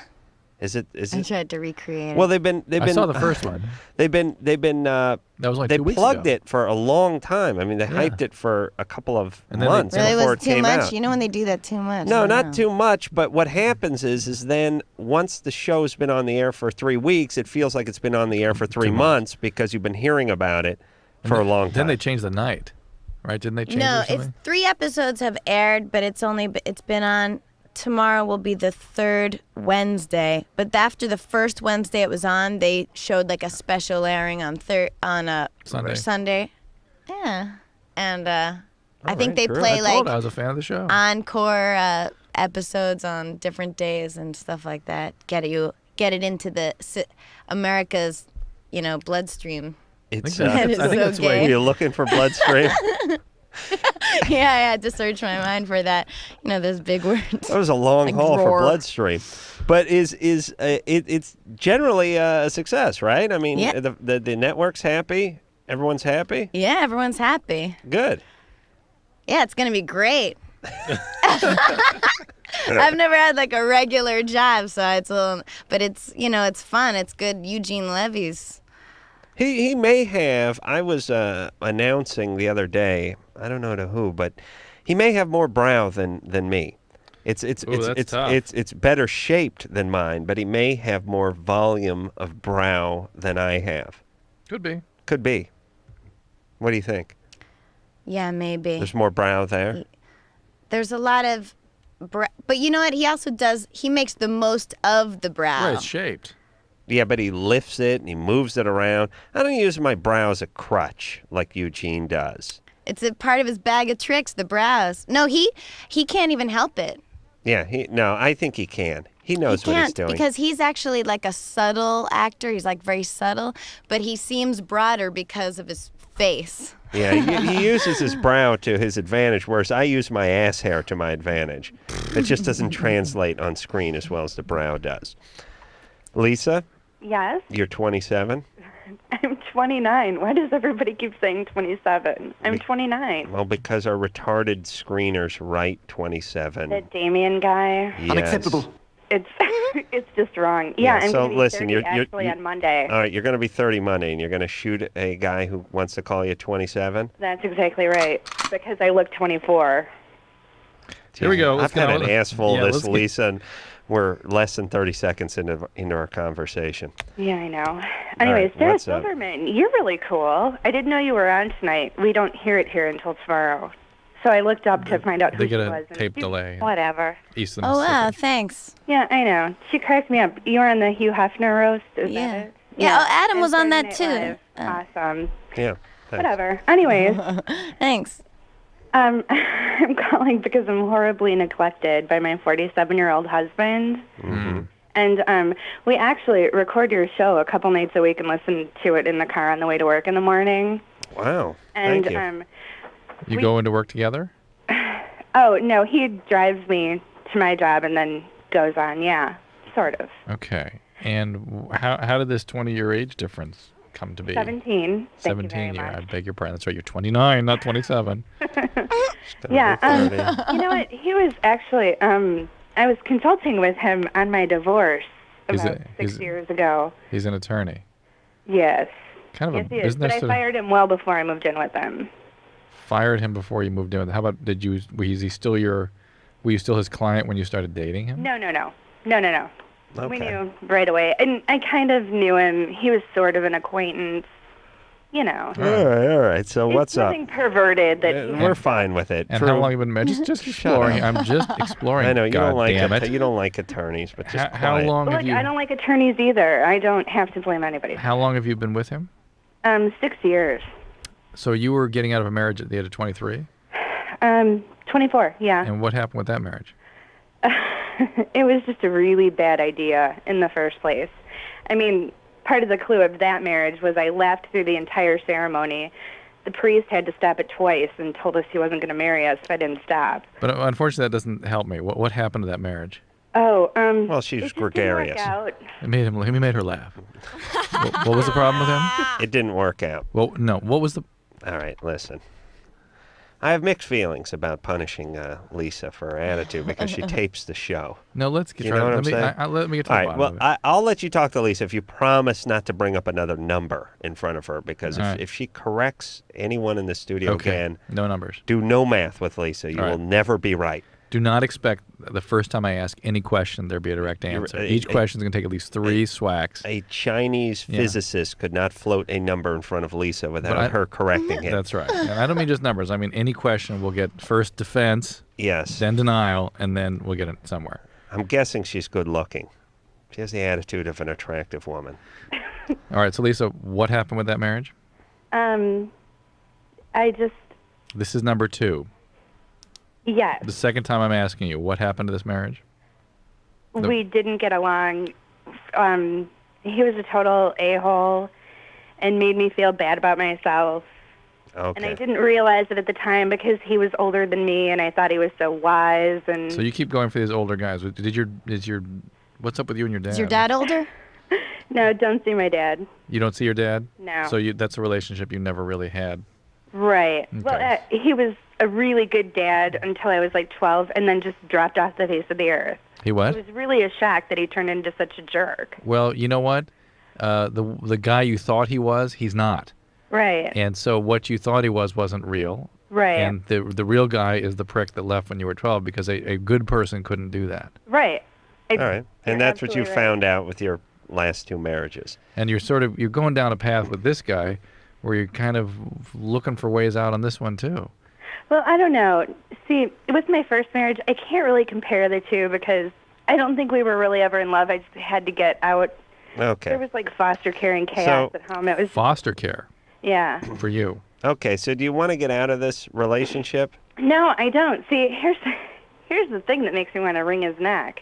Is it? I tried to recreate it. Well, they've been. I saw the first one. They've been. That was like they 2 weeks plugged ago. it for a long time. I mean, they hyped it for a couple of And then months really before was it too came much? out. You know when they do that too much? No, I not know. too much. But what happens is then once the show's been on the air for 3 weeks, it feels like it's been on the air for 3 months because you've been hearing about it for a long time. Then they changed the night, right? Didn't they change it No, or it's something? 3 episodes have aired, but it's been on. Tomorrow will be the 3rd Wednesday, but after the first Wednesday it was on, they showed like a special airing on Sunday. Yeah, and I think right, they Drew. play I told like I was a fan of the show. encore episodes on different days and stuff like that. Get it into the America's, bloodstream. It's, That is I think so that's way. gay. You're looking for bloodstream. Yeah, I had to search my mind for that. Those big words. That was a long Like haul for drawer. bloodstream, but it's generally a success, right? I mean, Yeah. the network's happy, everyone's happy. Yeah, everyone's happy. Good. Yeah, it's gonna be great. I've never had like a regular job, so but it's it's fun. It's good. Eugene Levy's. He may have. I was announcing the other day. I don't know to who, but he may have more brow than me. It's that's tough. better shaped than mine, but he may have more volume of brow than I have. Could be. Could be. What do you think? Yeah, maybe. There's more brow there. There's a lot of, but you know what? He also he makes the most of the brow. Right, it's shaped. Yeah, but he lifts it and he moves it around. I don't use my brow as a crutch like Eugene does. It's a part of his bag of tricks, the brows. No, he can't even help it. Yeah, I think he can. He knows what he's doing. Because he's actually like a subtle actor. He's like very subtle, but he seems broader because of his face. Yeah, he uses his brow to his advantage, whereas I use my ass hair to my advantage. It just doesn't translate on screen as well as the brow does. Lisa, Yes, you're 27. I'm 29. Why does everybody keep saying 27? I'm 29. Well, because our retarded screeners write 27. The Damien guy. Yes. Unacceptable. It's just wrong. Yeah, I'm so going to be listen, 30 you're actually on Monday. All right, you're going to be 30 Monday, and you're going to shoot a guy who wants to call you 27? That's exactly right, because I look 24. Here we go. I've had an ass full Yeah, of let's this, get- Lisa, and we're less than 30 seconds into our conversation. Yeah, I know. Anyways, right, Sarah what's up? Silverman, you're really cool. I didn't know you were on tonight. We don't hear it here until tomorrow. So I looked up to find out who They she get a was. and tape she- delay. Whatever. East of Oh, Mississippi. wow, thanks. Yeah, I know. She cracked me up. You were on the Hugh Hefner roast, is Yeah. that it? Yeah, oh, Adam and was on Saturday that Night Live. Awesome. Yeah. thanks. Whatever. Anyways, Thanks. I'm calling because I'm horribly neglected by my 47-year-old husband. Mm-hmm. And we actually record your show a couple nights a week and listen to it in the car on the way to work in the morning. Wow. And Thank you. You go into work together? oh no, he drives me to my job and then goes on. Yeah, sort of. Okay. And how did this 20-year age difference come to be? 17. Thank you very 17 year. much. I beg your pardon. That's right. You're 29, not 27. Yeah. You know what? He was actually. I was consulting with him on my divorce about 6 years ago. He's an attorney. Yes. Kind of Yes, a he is. business. But I fired him well before I moved in with him. Fired him before you moved in with. How about were you still his client when you started dating him? No. Okay. We knew right away, and I kind of knew him. He was sort of an acquaintance, you know. All right. So It's what's up? nothing perverted that. We're fine with it. And True. how long have you been married? Just exploring. I'm just exploring. I know you God don't like damn it. You don't like attorneys, but just How quiet. long Look, have you? I don't like attorneys either. I don't have to blame anybody. How long have you been with him? 6 years. So you were getting out of a marriage at the age of 23. 24. Yeah. And what happened with that marriage? It was just a really bad idea in the first place. I mean, part of the clue of that marriage was I left through the entire ceremony. The priest had to stop it twice and told us he wasn't going to marry us if I didn't stop. But unfortunately, that doesn't help me. What happened to that marriage? Oh, Well, she's it just gregarious. didn't work out. It made her laugh. What was the problem with him? It didn't work out. Well, no. What was the? All right, listen. I have mixed feelings about punishing Lisa for her attitude because she tapes the show. No, let's get. You know what I'm saying? Let me get to All the right, bottom well, of it. I'll let you talk to Lisa if you promise not to bring up another number in front of her, because All right. if she corrects anyone in the studio Okay. again, No numbers. do no math with Lisa. You All right. will never be right. Do not expect the first time I ask any question there be a direct answer. Each question is going to take at least 3 swacks. A Chinese Yeah. physicist could not float a number in front of Lisa without But her correcting it. That's right. And I don't mean just numbers. I mean any question will get first defense, Yes. then denial, and then we'll get it somewhere. I'm guessing she's good looking. She has the attitude of an attractive woman. All right. So Lisa, what happened with that marriage? I just, This is number 2. yes, The second time I'm asking you, what happened to this marriage? we didn't get along. He was a total a-hole and made me feel bad about myself. Okay. And I didn't realize it at the time because he was older than me, and I thought he was so wise. And So you keep going for these older guys. What's up with you and your dad? Is your dad older? no, don't see my dad. You don't see your dad? No. So that's a relationship you never really had. Right. Okay. Well, he was a really good dad until I was like 12, and then just dropped off the face of the earth. He what? It was really a shock that he turned into such a jerk. Well, you know what? The guy you thought he was, he's not. Right. And so what you thought he was wasn't real. Right. And the real guy is the prick that left when you were 12 because a good person couldn't do that. Right. All right. And that's what you absolutely right. found out with your last 2 marriages. And you're going down a path with this guy where you're kind of looking for ways out on this one too. Well, I don't know. See, with my first marriage, I can't really compare the two because I don't think we were really ever in love. I just had to get out. Okay. There was like foster care and chaos So- at home. It was, Foster care yeah. for you. Okay, so do you want to get out of this relationship? No, I don't. See, here's the thing that makes me want to wring his neck.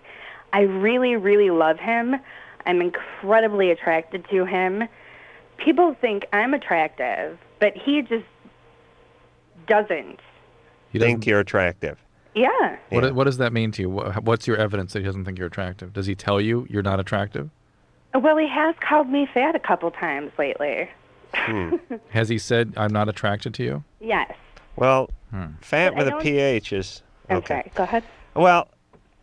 I really, really love him. I'm incredibly attracted to him. People think I'm attractive but he just doesn't. He think you're attractive. Yeah. What does that mean to you? What's your evidence that he doesn't think you're attractive? Does he tell you you're not attractive? Well, he has called me fat a couple times lately. Has he said, I'm not attracted to you? Yes. Well, fat But with I a don't- PH is I'm okay. sorry. Go ahead. Well,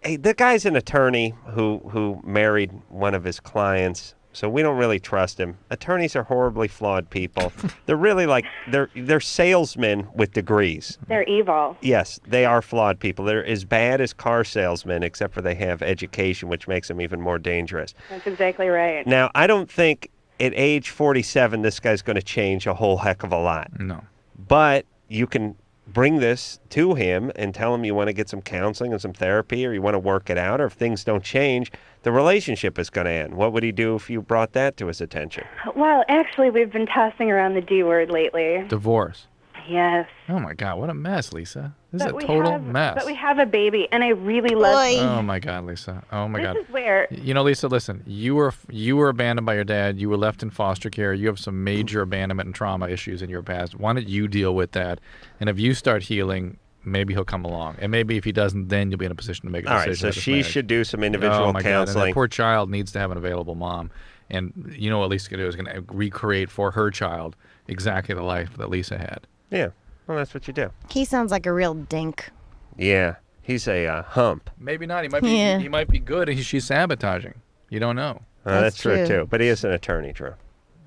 hey, the guy's an attorney who married one of his clients, so we don't really trust him. Attorneys are horribly flawed people. They're really like they're salesmen with degrees. They're evil. Yes, they are flawed people. They're as bad as car salesmen, except for they have education, which makes them even more dangerous. That's exactly right. Now, I don't think at age 47 this guy's going to change a whole heck of a lot. No. But you can bring this to him and tell him you want to get some counseling and some therapy, or you want to work it out, or if things don't change, the relationship is going to end. What would he do if you brought that to his attention? Well, actually, we've been tossing around the D word lately. Divorce. Yes. Oh, my God. What a mess, Lisa. This is But a we total have- mess. But we have a baby, and I really love Oh, my God, Lisa. Oh, my God. This is where... You know, Lisa, listen. You were abandoned by your dad. You were left in foster care. You have some major abandonment and trauma issues in your past. Why don't you deal with that? And if you start healing, maybe he'll come along. And maybe if he doesn't, then you'll be in a position to make a All decision. right, so about she this should do some marriage. individual Oh, my God. And counseling. that poor child needs to have an available mom. And you know what Lisa's going to do is going to recreate for her child exactly the life that Lisa had. Yeah, well, that's what you do. He sounds like a real dink. Yeah, he's a hump. Maybe not. He might be. Yeah. He might be good. She's sabotaging. You don't know. That's true, too. But he is an attorney, Drew.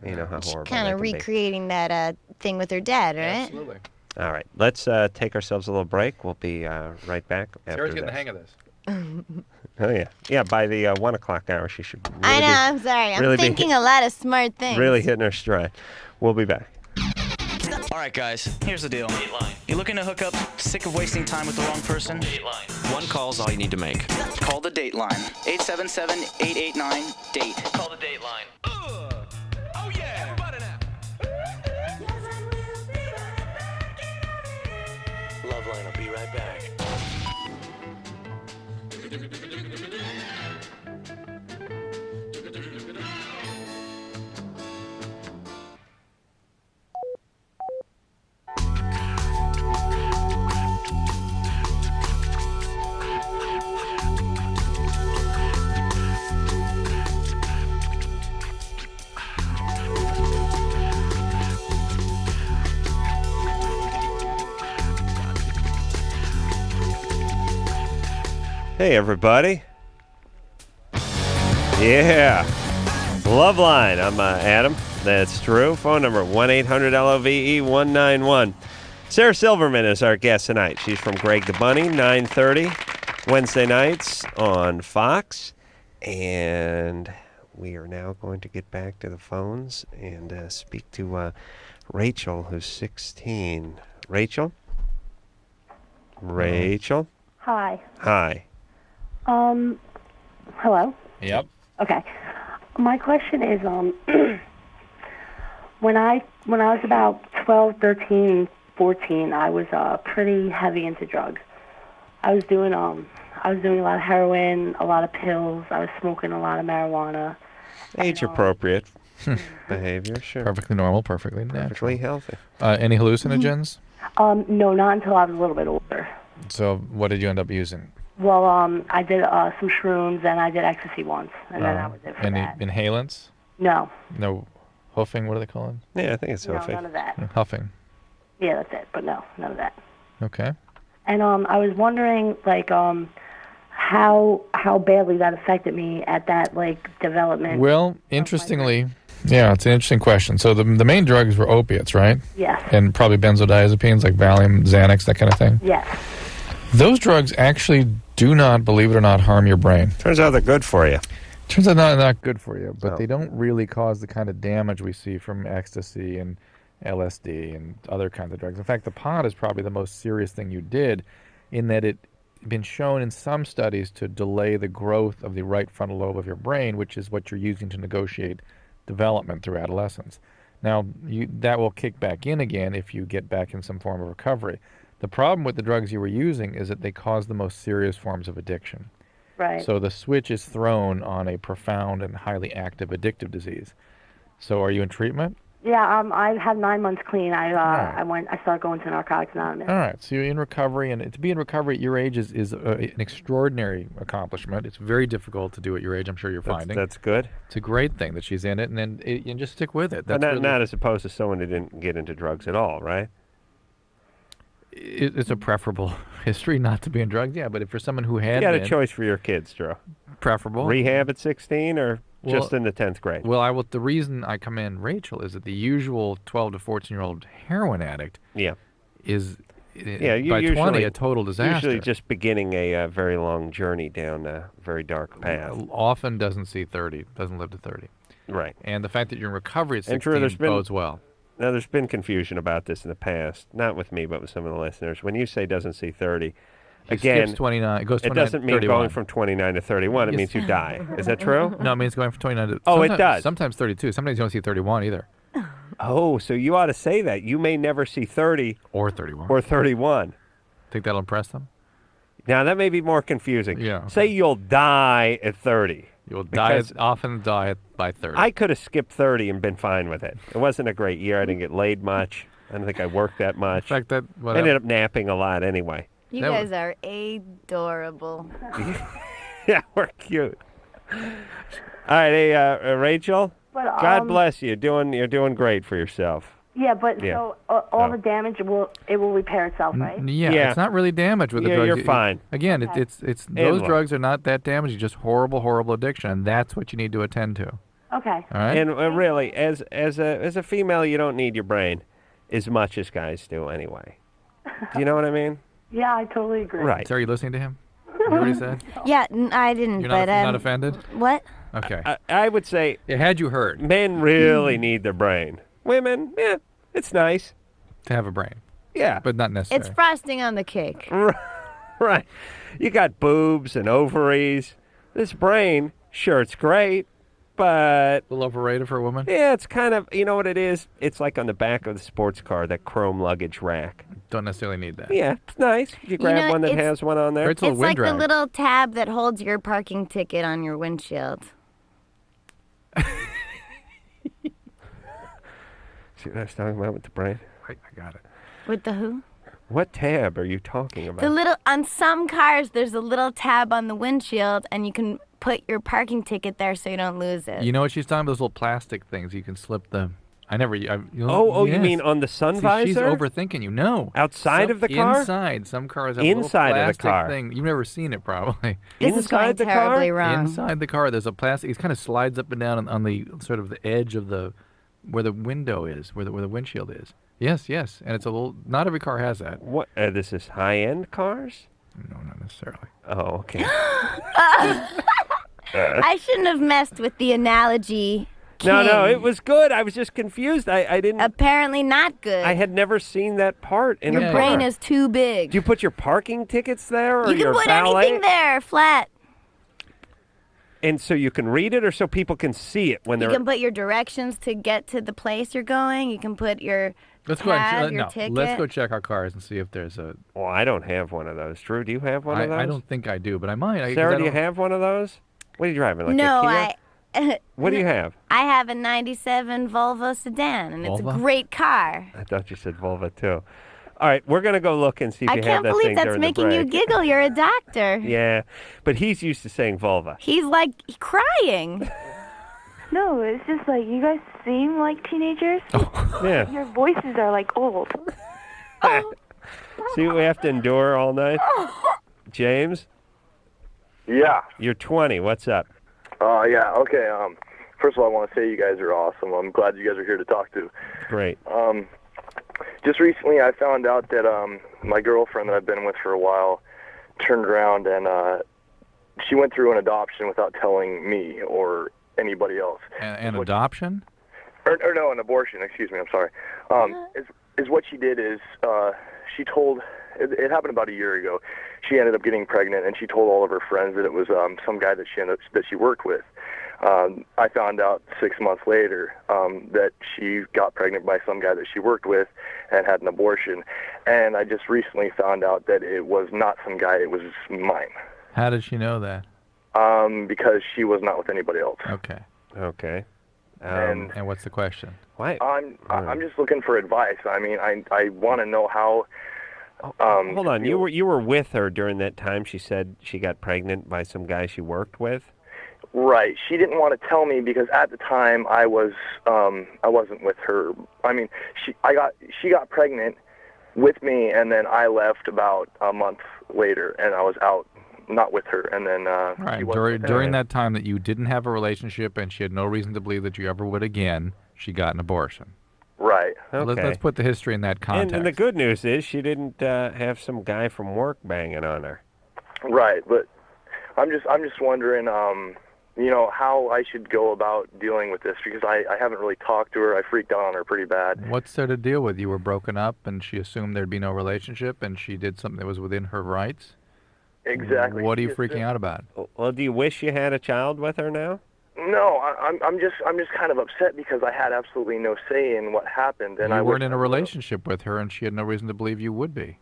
You know how horrible Kind that of can be. recreating that thing with her dad, right? Absolutely. All right, let's take ourselves a little break. We'll be right back after Sarah's getting the this. hang of this. Oh, yeah. Yeah, by the 1 o'clock hour, she should really I know, be, I'm sorry. I'm really be thinking a lot of smart things. really hitting her stride. We'll be back. All right, guys, here's the deal. You looking to hook up, sick of wasting time with the wrong person? One call's all you need to make. Call the Dateline. 877-889-DATE. Call the Dateline. LoveLine will be right back. Hey, everybody. Yeah. LoveLine. I'm Adam. That's Drew. Phone number 1-800-LOVE-191. Sarah Silverman is our guest tonight. She's from Greg the Bunny, 9:30 Wednesday nights on Fox. And we are now going to get back to the phones and speak to Rachel, who's 16. Rachel? Rachel? Hi. Hi. Hello? Yep. Okay. My question is, when I was about 12, 13, 14, I was pretty heavy into drugs. I was doing a lot of heroin, a lot of pills. I was smoking a lot of marijuana. Age appropriate behavior, sure. Perfectly normal, perfectly natural. Perfectly healthy. Any hallucinogens? No, not until I was a little bit older. So what did you end up using? Well, I did some shrooms and I did ecstasy once, and then that was it for Any that. inhalants? No. No hoofing, what do they call it? Yeah, I think it's No, hoofing. none of that. Huffing. Yeah, that's it. But no, none of that. Okay. And I was wondering, like, how badly that affected me at that development. Well, interestingly, yeah, it's an interesting question. So the main drugs were opiates, right? Yes. And probably benzodiazepines like Valium, Xanax, that kind of thing. Yes. Those drugs actually do not, believe it or not, harm your brain. Turns out they're good for you. Turns out not good for you, but No. they don't really cause the kind of damage we see from ecstasy and LSD and other kinds of drugs. In fact, the pot is probably the most serious thing you did, in that it's been shown in some studies to delay the growth of the right frontal lobe of your brain, which is what you're using to negotiate development through adolescence. Now, that will kick back in again if you get back in some form of recovery. The problem with the drugs you were using is that they cause the most serious forms of addiction. Right. So the switch is thrown on a profound and highly active addictive disease. So are you in treatment? Yeah, I had 9 months clean. I started going to Narcotics Anonymous. All right, so you're in recovery, and to be in recovery at your age is an extraordinary accomplishment. It's very difficult to do at your age. I'm sure you're finding. That's good. It's a great thing that she's in it, and then and just stick with it. But That's not as opposed to someone who didn't get into drugs at all, right? It's a preferable history not to be in drugs. Yeah, but if for someone who had You got been, a choice for your kids, Drew. preferable Rehab at 16 or Well- just in the 10th grade? Well, the reason I commend Rachel is that the usual 12 to 14-year-old heroin addict is by 20 a total disaster. Usually just beginning a very long journey down a very dark path. Often doesn't see 30, doesn't live to 30. Right. And the fact that you're in recovery at And Drew, 16 there's been- bodes well. Now, there's been confusion about this in the past, not with me, but with some of the listeners. When you say doesn't see 30, It again, skips 29. It goes 29 doesn't mean 31. going from 29 to 31. It Yes. means you die. Is that true? No, it means going from 29 to... Oh, it sometimes- does. Sometimes 32. Sometimes you don't see 31 either. Oh, so you ought to say that. You may never see 30 or 31. Or 31. Think that'll impress them? Now, that may be more confusing. Yeah. Say you'll die at 30. You'll often die by 30. I could have skipped 30 and been fine with it. It wasn't a great year. I didn't get laid much. I don't think I worked that much. In fact, I ended up napping a lot anyway. You guys are adorable. Yeah, we're cute. All right, hey, Rachel. But, God bless you. You're doing great for yourself. Yeah, but Yeah. so all the damage will repair itself, right? Yeah, it's not really damage with the Yeah, drugs. you're fine. Again, it's those drugs are not that damaging. Just horrible addiction, and that's what you need to attend to. Okay. All right. And really, as a female, you don't need your brain as much as guys do anyway. Do you know what I mean? Yeah, I totally agree. Right. So are you listening to him? You heard what he said? Yeah, I didn't. You're but not offended? What? Okay. I would say. Had you heard? Men really need their brain. Women, yeah, it's nice to have a brain. Yeah, but not necessary. It's frosting on the cake. Right. You got boobs and ovaries. This brain, sure, it's great, but... A little overrated for a woman? Yeah, it's kind of, you know what it is? It's like on the back of the sports car, that chrome luggage rack. Don't necessarily need that. Yeah, it's nice. You grab know, one that it's- has one on there. It's like the little tab that holds your parking ticket on your windshield. See what I was talking about with the brain? I got it. With the who? What tab are you talking about? The little on some cars, there's a little tab on the windshield, and you can put your parking ticket there so you don't lose it. You know what she's talking about? Those little plastic things. You can slip them. I never. You you mean on the sun visor? She's overthinking you. No. Outside of the car? Inside. Some cars have Inside a little of the plastic car. thing. You've never seen it probably. This is going terribly wrong. Inside the car, there's a plastic. It kind of slides up and down on the sort of the edge of the where the window is, where the windshield is. Yes, and it's a little. Not every car has that. What? This is high-end cars? No, not necessarily. Oh, okay. I shouldn't have messed with the analogy. No, King. it was good. I was just confused. I didn't. Apparently not good. I had never seen that part in Your a brain car. is too big. Do you put your parking tickets there, or You can your put valet? anything there, flat. And so you can read it, or so people can see it when You they're. can put your directions to get to the place you're going. You can put your Let's go ahead. tab, And, your no, ticket. let's go check our cars and see if there's a. Well, I don't have one of those. Drew, do you have one of those? I don't think I do, but I might. Sarah, do you have one of those? What are you driving? Like no, a Kia? What do you have? I have a '97 Volvo sedan, and it's a Volvo? great car. I thought you said Volvo too. All right, we're gonna go look and see if I you have can't that believe thing that's during the making you break. giggle. You're a doctor. Yeah, but he's used to saying vulva. He's like crying. No, it's just like you guys seem like teenagers. Yeah. Your voices are like old. See what we have to endure all night? James? Yeah. You're 20. What's up? Yeah, okay. First of all, I want to say you guys are awesome. I'm glad you guys are here to talk to. Great. Just recently I found out that my girlfriend that I've been with for a while turned around and she went through an adoption without telling me or anybody else. An adoption? Or no, an abortion, excuse me, I'm sorry. Is what she did is she told, it happened about a year ago, she ended up getting pregnant and she told all of her friends that it was some guy that she worked with. I found out 6 months later that she got pregnant by some guy that she worked with and had an abortion. And I just recently found out that it was not some guy, it was mine. How did she know that? Because she was not with anybody else. Okay. Okay. And what's the question? Why? I'm just looking for advice. I mean, I want to know how. Hold on, you were with her during that time. She said she got pregnant by some guy she worked with. Right. She didn't want to tell me because at the time I wasn't with her. I mean, she got pregnant with me, and then I left about a month later, and I was out, not with her, and then Right. During that time that you didn't have a relationship and she had no reason to believe that you ever would again, she got an abortion. Right. Okay. Let's put the history in that context. And the good news is she didn't have some guy from work banging on her. Right, but I'm just wondering, how I should go about dealing with this because I haven't really talked to her. I freaked out on her pretty bad. What's there to deal with? You were broken up and she assumed there'd be no relationship and she did something that was within her rights? Exactly. What are you freaking out about? Well, do you wish you had a child with her now? No, I'm just kind of upset because I had absolutely no say in what happened, and You I weren't in a relationship with her, and she had no reason to believe you would be.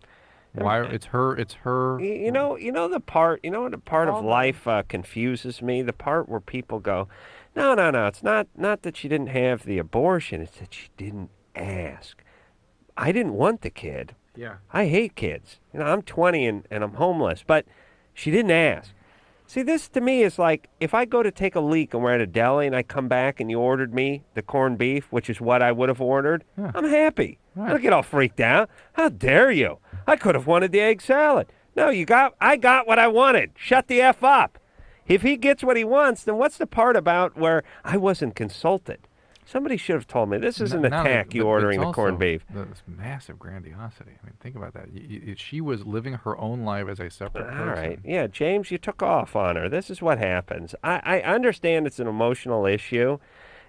Why? It's her. You know the part. You know what the part of life confuses me. The part where people go, no. It's not that she didn't have the abortion. It's that she didn't ask. I didn't want the kid. Yeah. I hate kids. I'm 20 and I'm homeless, but she didn't ask. See, this to me is like if I go to take a leak and we're at a deli and I come back and you ordered me the corned beef, which is what I would have ordered, I'm happy. I don't get all freaked out. How dare you? I could have wanted the egg salad. No, I got what I wanted. Shut the F up. If he gets what he wants, then what's the part about where I wasn't consulted? Somebody should have told me. This is an attack, you ordering the corned beef. This massive grandiosity. I mean, think about that. She was living her own life as a separate person. All right. Yeah, James, you took off on her. This is what happens. I understand it's an emotional issue,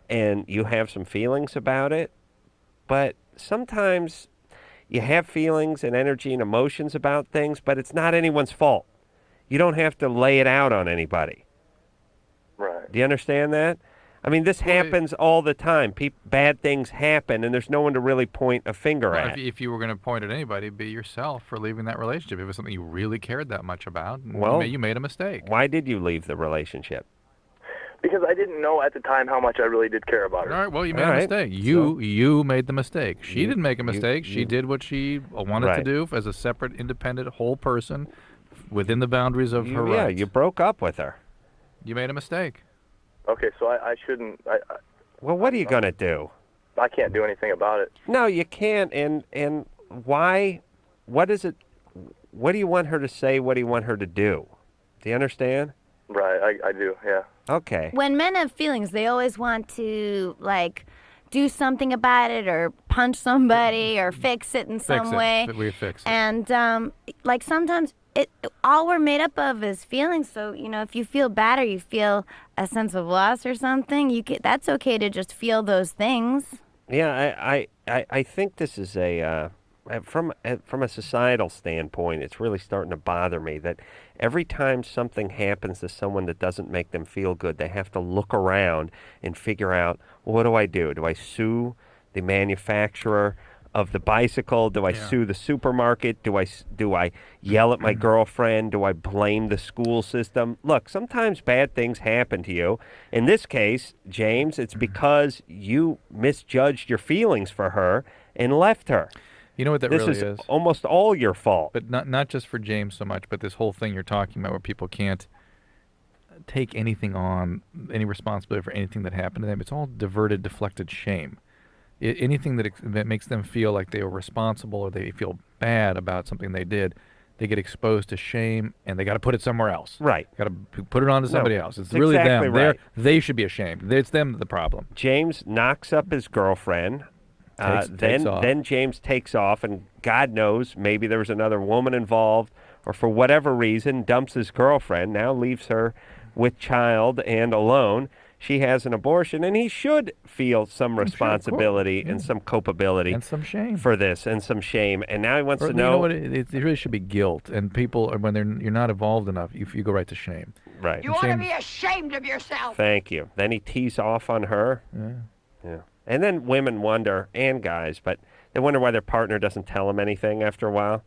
and you have some feelings about it, but sometimes you have feelings and energy and emotions about things, but it's not anyone's fault. You don't have to lay it out on anybody. Right. Do you understand that? I mean, this happens all the time. Bad things happen, and there's no one to really point a finger at. If you were going to point at anybody, it'd be yourself for leaving that relationship. If it was something you really cared that much about, well, you made a mistake. Why did you leave the relationship? Because I didn't know at the time how much I really did care about her. All right, well, you made a mistake. You made the mistake. She didn't make a mistake. She did what she wanted to do as a separate, independent, whole person within the boundaries of her rights. Yeah, you broke up with her. You made a mistake. Okay, so I shouldn't. Well, what are you going to do? I can't do anything about it. No, you can't. And why? What is it? What do you want her to say? What do you want her to do? Do you understand? Right, I do, yeah. Okay. When men have feelings, they always want to, do something about it or punch somebody or fix it in some way. We fix it. And, sometimes all we're made up of is feelings. So, if you feel bad or you feel a sense of loss or something, that's okay to just feel those things. Yeah, I think this is from a societal standpoint, it's really starting to bother me that every time something happens to someone that doesn't make them feel good, they have to look around and figure out, what do I do? Do I sue the manufacturer of the bicycle? Do I sue the supermarket? Do I yell at my girlfriend? Do I blame the school system? Look, sometimes bad things happen to you. In this case, James, it's because you misjudged your feelings for her and left her. You know what that this really is almost all your fault. But not just for James so much, but this whole thing you're talking about where people can't take anything on, any responsibility for anything that happened to them. It's all diverted, deflected shame. Anything that makes them feel like they were responsible or they feel bad about something they did, they get exposed to shame and they got to put it somewhere else. Right. Got to put it on to somebody else. It's really exactly them. Right. They should be ashamed. It's them the problem. James knocks up his girlfriend. Then James takes off, and God knows, maybe there was another woman involved, or for whatever reason, dumps his girlfriend, now leaves her with child and alone. She has an abortion, and he should feel some responsibility and some culpability and some shame for this, and some shame. And now he wants to know. You know what? It really should be guilt, and people, when you're not involved enough, you go right to shame. Right. You ought to be ashamed of yourself. Thank you. Then he tees off on her. Yeah. And then women wonder, and guys, but they wonder why their partner doesn't tell them anything after a while,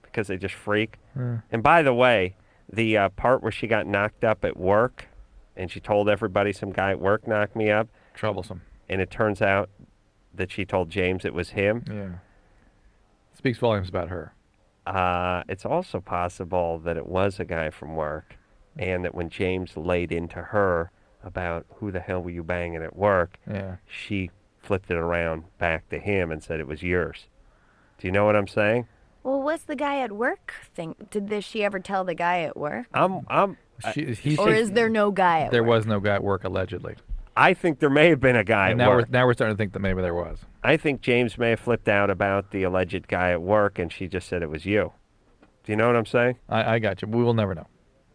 because they just freak. And by the way, the part where she got knocked up at work, and she told everybody some guy at work knocked me up. Troublesome. And it turns out that she told James it was him. Yeah. Speaks volumes about her. It's also possible that it was a guy from work, and that when James laid into her about who the hell were you banging at work, she flipped it around back to him and said it was yours. Do you know what I'm saying? Well, what's the guy at work think? Did she ever tell the guy at work? Or is there no guy at There work? was no guy at work, allegedly. I think there may have been a guy And at now work. we're starting to think that maybe there was. I think James may have flipped out about the alleged guy at work, and she just said it was you. Do you know what I'm saying? I got you. We will never know.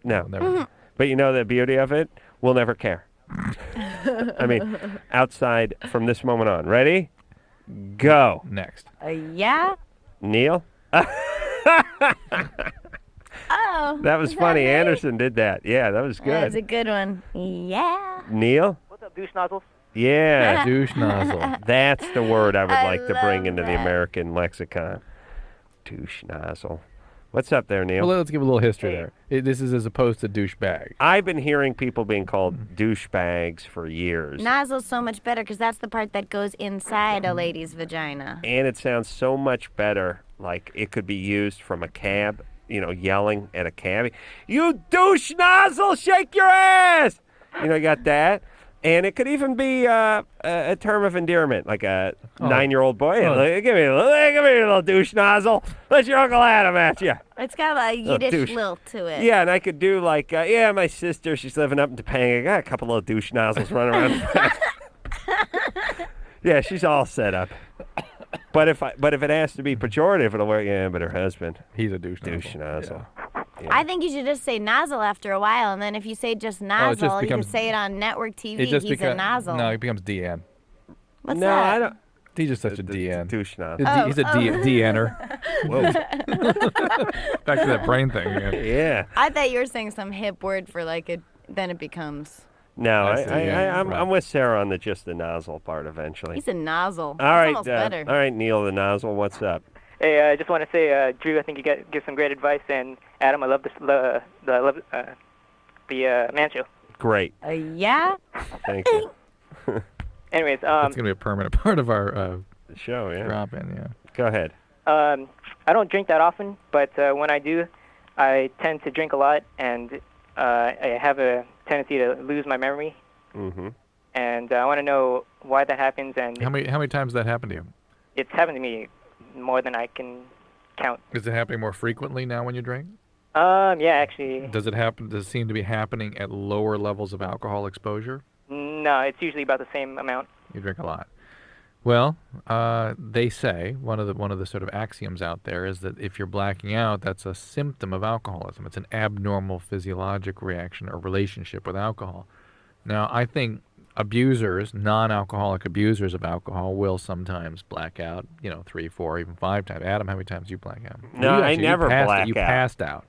No. We'll never know. But you know the beauty of it? We'll never care. I mean, outside from this moment on. Ready? Go. Next. Yeah? Neil? Oh. That was funny. Anderson did that. Yeah, that was good. That's a good one. Yeah. Neil? What's up, douche nozzles? Yeah. Douche nozzle. That's the word I would I like to bring love into the that. American lexicon. Douche nozzle. What's up there, Neil? Well, let's give a little history there. This is as opposed to douchebag. I've been hearing people being called douchebags for years. Nozzle's so much better because that's the part that goes inside a lady's vagina. And it sounds so much better, like it could be used from a cab, yelling at a cab. You douche nozzle, shake your ass! You got that. And it could even be a term of endearment, like a 9-year-old boy. Oh. Hey, give me a little douche nozzle. Let your Uncle Adam at you. It's got a Yiddish douche. lilt to it. Yeah, and I could do like, my sister, she's living up in Topanga. I got a couple of douche nozzles running around. Yeah, she's all set up. But if it has to be pejorative, it'll work. Yeah, but her husband, he's a douche nozzle. Yeah. I think you should just say nozzle after a while, and then if you say just nozzle, you can say it on network TV. He's a nozzle. No, it becomes DN. What's No, that? I don't. He's just such a DN. Douche nozzle. He's a DNer. Whoa. Back to that brain thing again. Yeah. I thought you were saying some hip word for then it becomes. No, I see, I'm right. with Sarah on just the nozzle part eventually. He's a nozzle. All That's right, almost better. all right, Neil the nozzle. What's up? Hey, I just want to say, Drew, I think you give some great advice, and Adam, I love the man show. Great. Yeah. Thank you. Anyways, It's gonna be a permanent part of our show. Yeah. Drop in. Yeah. Go ahead. I don't drink that often, but when I do, I tend to drink a lot, and I have a tendency to lose my memory. Mm-hmm. And I want to know why that happens, and How many times does that happen to you? it's happened to me more than I can count. Is it happening more frequently now when you drink? Yeah, actually, Does it seem to be happening at lower levels of alcohol exposure? no, it's usually about the same amount. You drink a lot. Well, they say one of the sort of axioms out there is that if you're blacking out, that's a symptom of alcoholism. It's an abnormal physiologic reaction or relationship with alcohol. Now, I think abusers, non-alcoholic abusers of alcohol, will sometimes black out. 3, 4, even 5 times. Adam, how many times do you black out? No, I never black You out. passed out.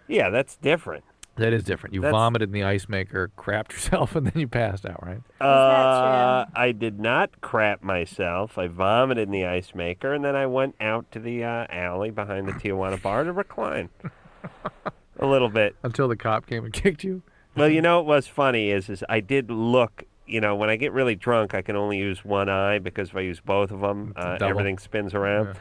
Yeah, that's different. That is different. You vomited in the ice maker, crapped yourself, and then you passed out, right? I did not crap myself. I vomited in the ice maker, and then I went out to the alley behind the Tijuana bar to recline. A little bit. Until the cop came and kicked you? Well, what was funny is I did look, when I get really drunk, I can only use one eye because if I use both of them, everything spins around. Yeah.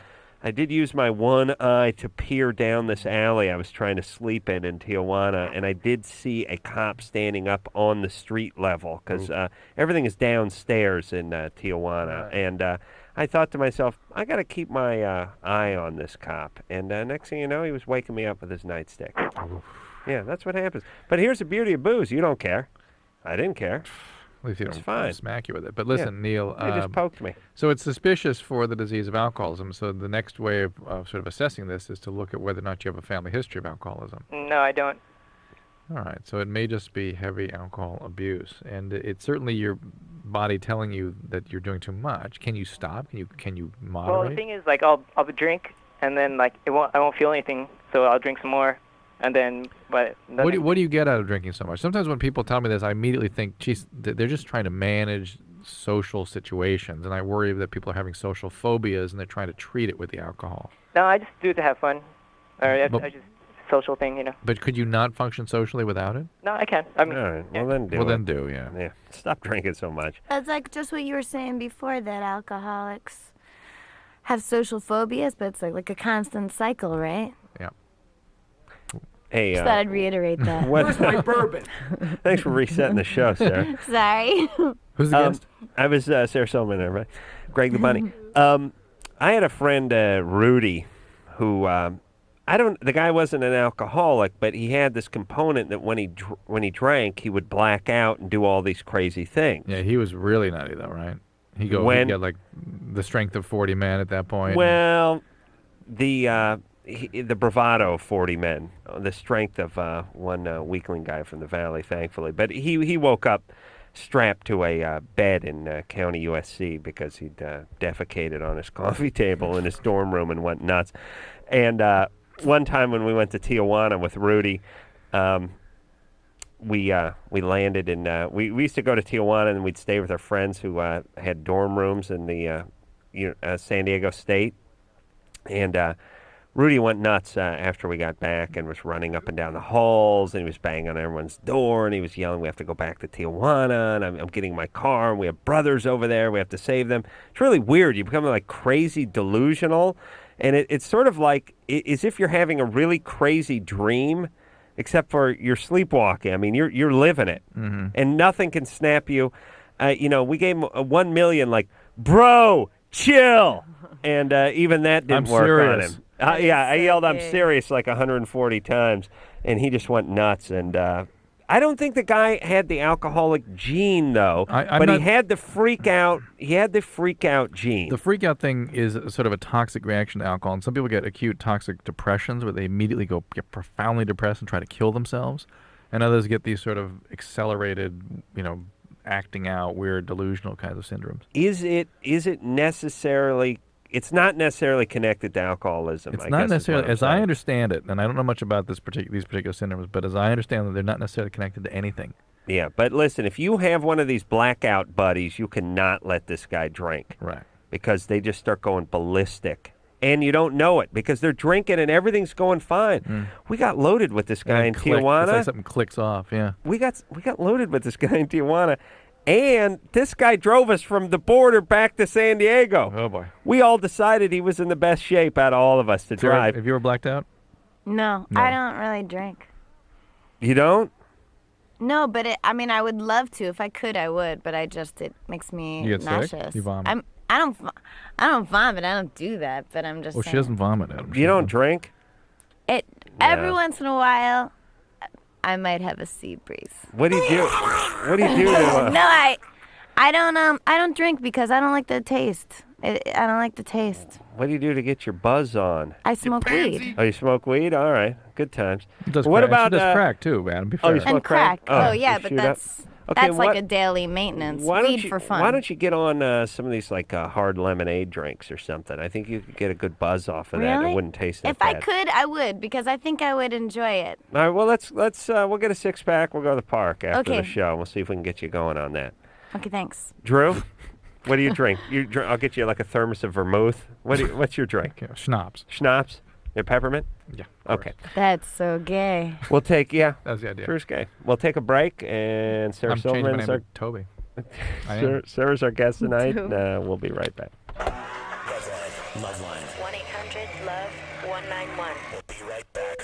I did use my one eye to peer down this alley I was trying to sleep in Tijuana, and I did see a cop standing up on the street level because everything is downstairs in Tijuana. Right. And I thought to myself, I got to keep my eye on this cop. And next thing you know, he was waking me up with his nightstick. Yeah, that's what happens. But here's the beauty of booze. You don't care. I didn't care. At least you It's don't fine. smack you with it. But listen, Neil. They just poked me. So it's suspicious for the disease of alcoholism. So the next way of sort of assessing this is to look at whether or not you have a family history of alcoholism. No, I don't. All right. So it may just be heavy alcohol abuse, and it's certainly your body telling you that you're doing too much. Can you stop? Can you moderate? Well, the thing is, I'll drink, and then I won't feel anything, so I'll drink some more, and then What do you get out of drinking so much? Sometimes when people tell me this, I immediately think, geez, they're just trying to manage social situations, and I worry that people are having social phobias and they're trying to treat it with the alcohol. No, I just do it to have fun, or I just social thing, you know. But could you not function socially without it? No, I can. I mean, All right. Well, then do Well, it. then do, yeah. Yeah. Stop drinking so much. That's like just what you were saying before, that alcoholics have social phobias, but it's like a constant cycle, right? Yeah. Hey, Just thought I'd reiterate that. Where's my bourbon? Thanks for resetting the show, Sarah. Sorry. Who's the guest? I was Sarah Silverman, everybody. Greg the Bunny. I had a friend, Rudy, who the guy wasn't an alcoholic, but he had this component that when he drank, he would black out and do all these crazy things. Yeah, he was really nutty though, right? He got like the strength of 40 men at that point. Well, the bravado of 40 men, the strength of one weakling guy from the valley, thankfully. But he woke up strapped to a bed in County USC because he'd defecated on his coffee table in his dorm room and went nuts. And one time when we went to Tijuana with Rudy, we landed in we used to go to Tijuana and we'd stay with our friends who had dorm rooms in the San Diego State. And Rudy went nuts after we got back and was running up and down the halls, and he was banging on everyone's door, and he was yelling, we have to go back to Tijuana, and I'm getting my car, and we have brothers over there, we have to save them. It's really weird. You become like crazy delusional, and it's sort of like as if you're having a really crazy dream, except for you're sleepwalking. I mean, you're living it, and nothing can snap you. We gave him $1 million, like, bro, chill, and even that didn't work on him. I yelled, I'm serious, like 140 times, and he just went nuts. And I don't think the guy had the alcoholic gene, though, but he had the freak out. He had the freak out gene. The freak out thing is sort of a toxic reaction to alcohol, and some people get acute toxic depressions where they immediately get profoundly depressed and try to kill themselves, and others get these sort of accelerated, acting out, weird, delusional kinds of syndromes. Is it necessarily? It's not necessarily connected to alcoholism. It's not necessarily, as I understand it, and I don't know much about these particular syndromes, but as I understand them, they're not necessarily connected to anything. Yeah, but listen, if you have one of these blackout buddies, you cannot let this guy drink. Right. Because they just start going ballistic. And you don't know it because they're drinking and everything's going fine. We got loaded with this guy in Tijuana. It's like something clicks off, yeah. We got loaded with this guy in Tijuana. And this guy drove us from the border back to San Diego. Oh, boy. We all decided he was in the best shape out of all of us to drive. Have you ever blacked out? No, I don't really drink. You don't? No, but I would love to. If I could, I would. But it makes me you get nauseous. Sick? You vomit? I don't vomit. I don't do that. But I'm just. Well, saying. she doesn't vomit. Adam. You don't drink? Every once in a while, I might have a sea breeze. What do you do? What do you do? No, I don't drink because I don't like the taste. I don't like the taste. What do you do to get your buzz on? I smoke weed. Oh, you smoke weed? All right, good times. What crack. About she does crack too, Adam? Be fair. Oh, you smoke and crack. Oh yeah, you but shoot that's up? that's like a daily maintenance. Weed for fun. Why don't you get on some of these like hard lemonade drinks or something? I think you could get a good buzz off of that. Really? It wouldn't taste that If bad. I could, I would because I think I would enjoy it. All right, well let's we'll get a 6-pack. We'll go to the park after Okay. the show. We'll see if we can get you going on that. Okay, thanks. Drew, what do you drink? I'll get you like a thermos of vermouth. What's your drink? Schnapps. Schnapps? Your peppermint? Yeah. Okay. That's so gay. We'll take That's the idea. Drew's gay. We'll take a break, and Sarah I'm changing my Silverman is name our to Toby. I am. Sarah's our guest tonight. We'll be right back. LoveLine. 1-800-LOVE-191. We'll be right back.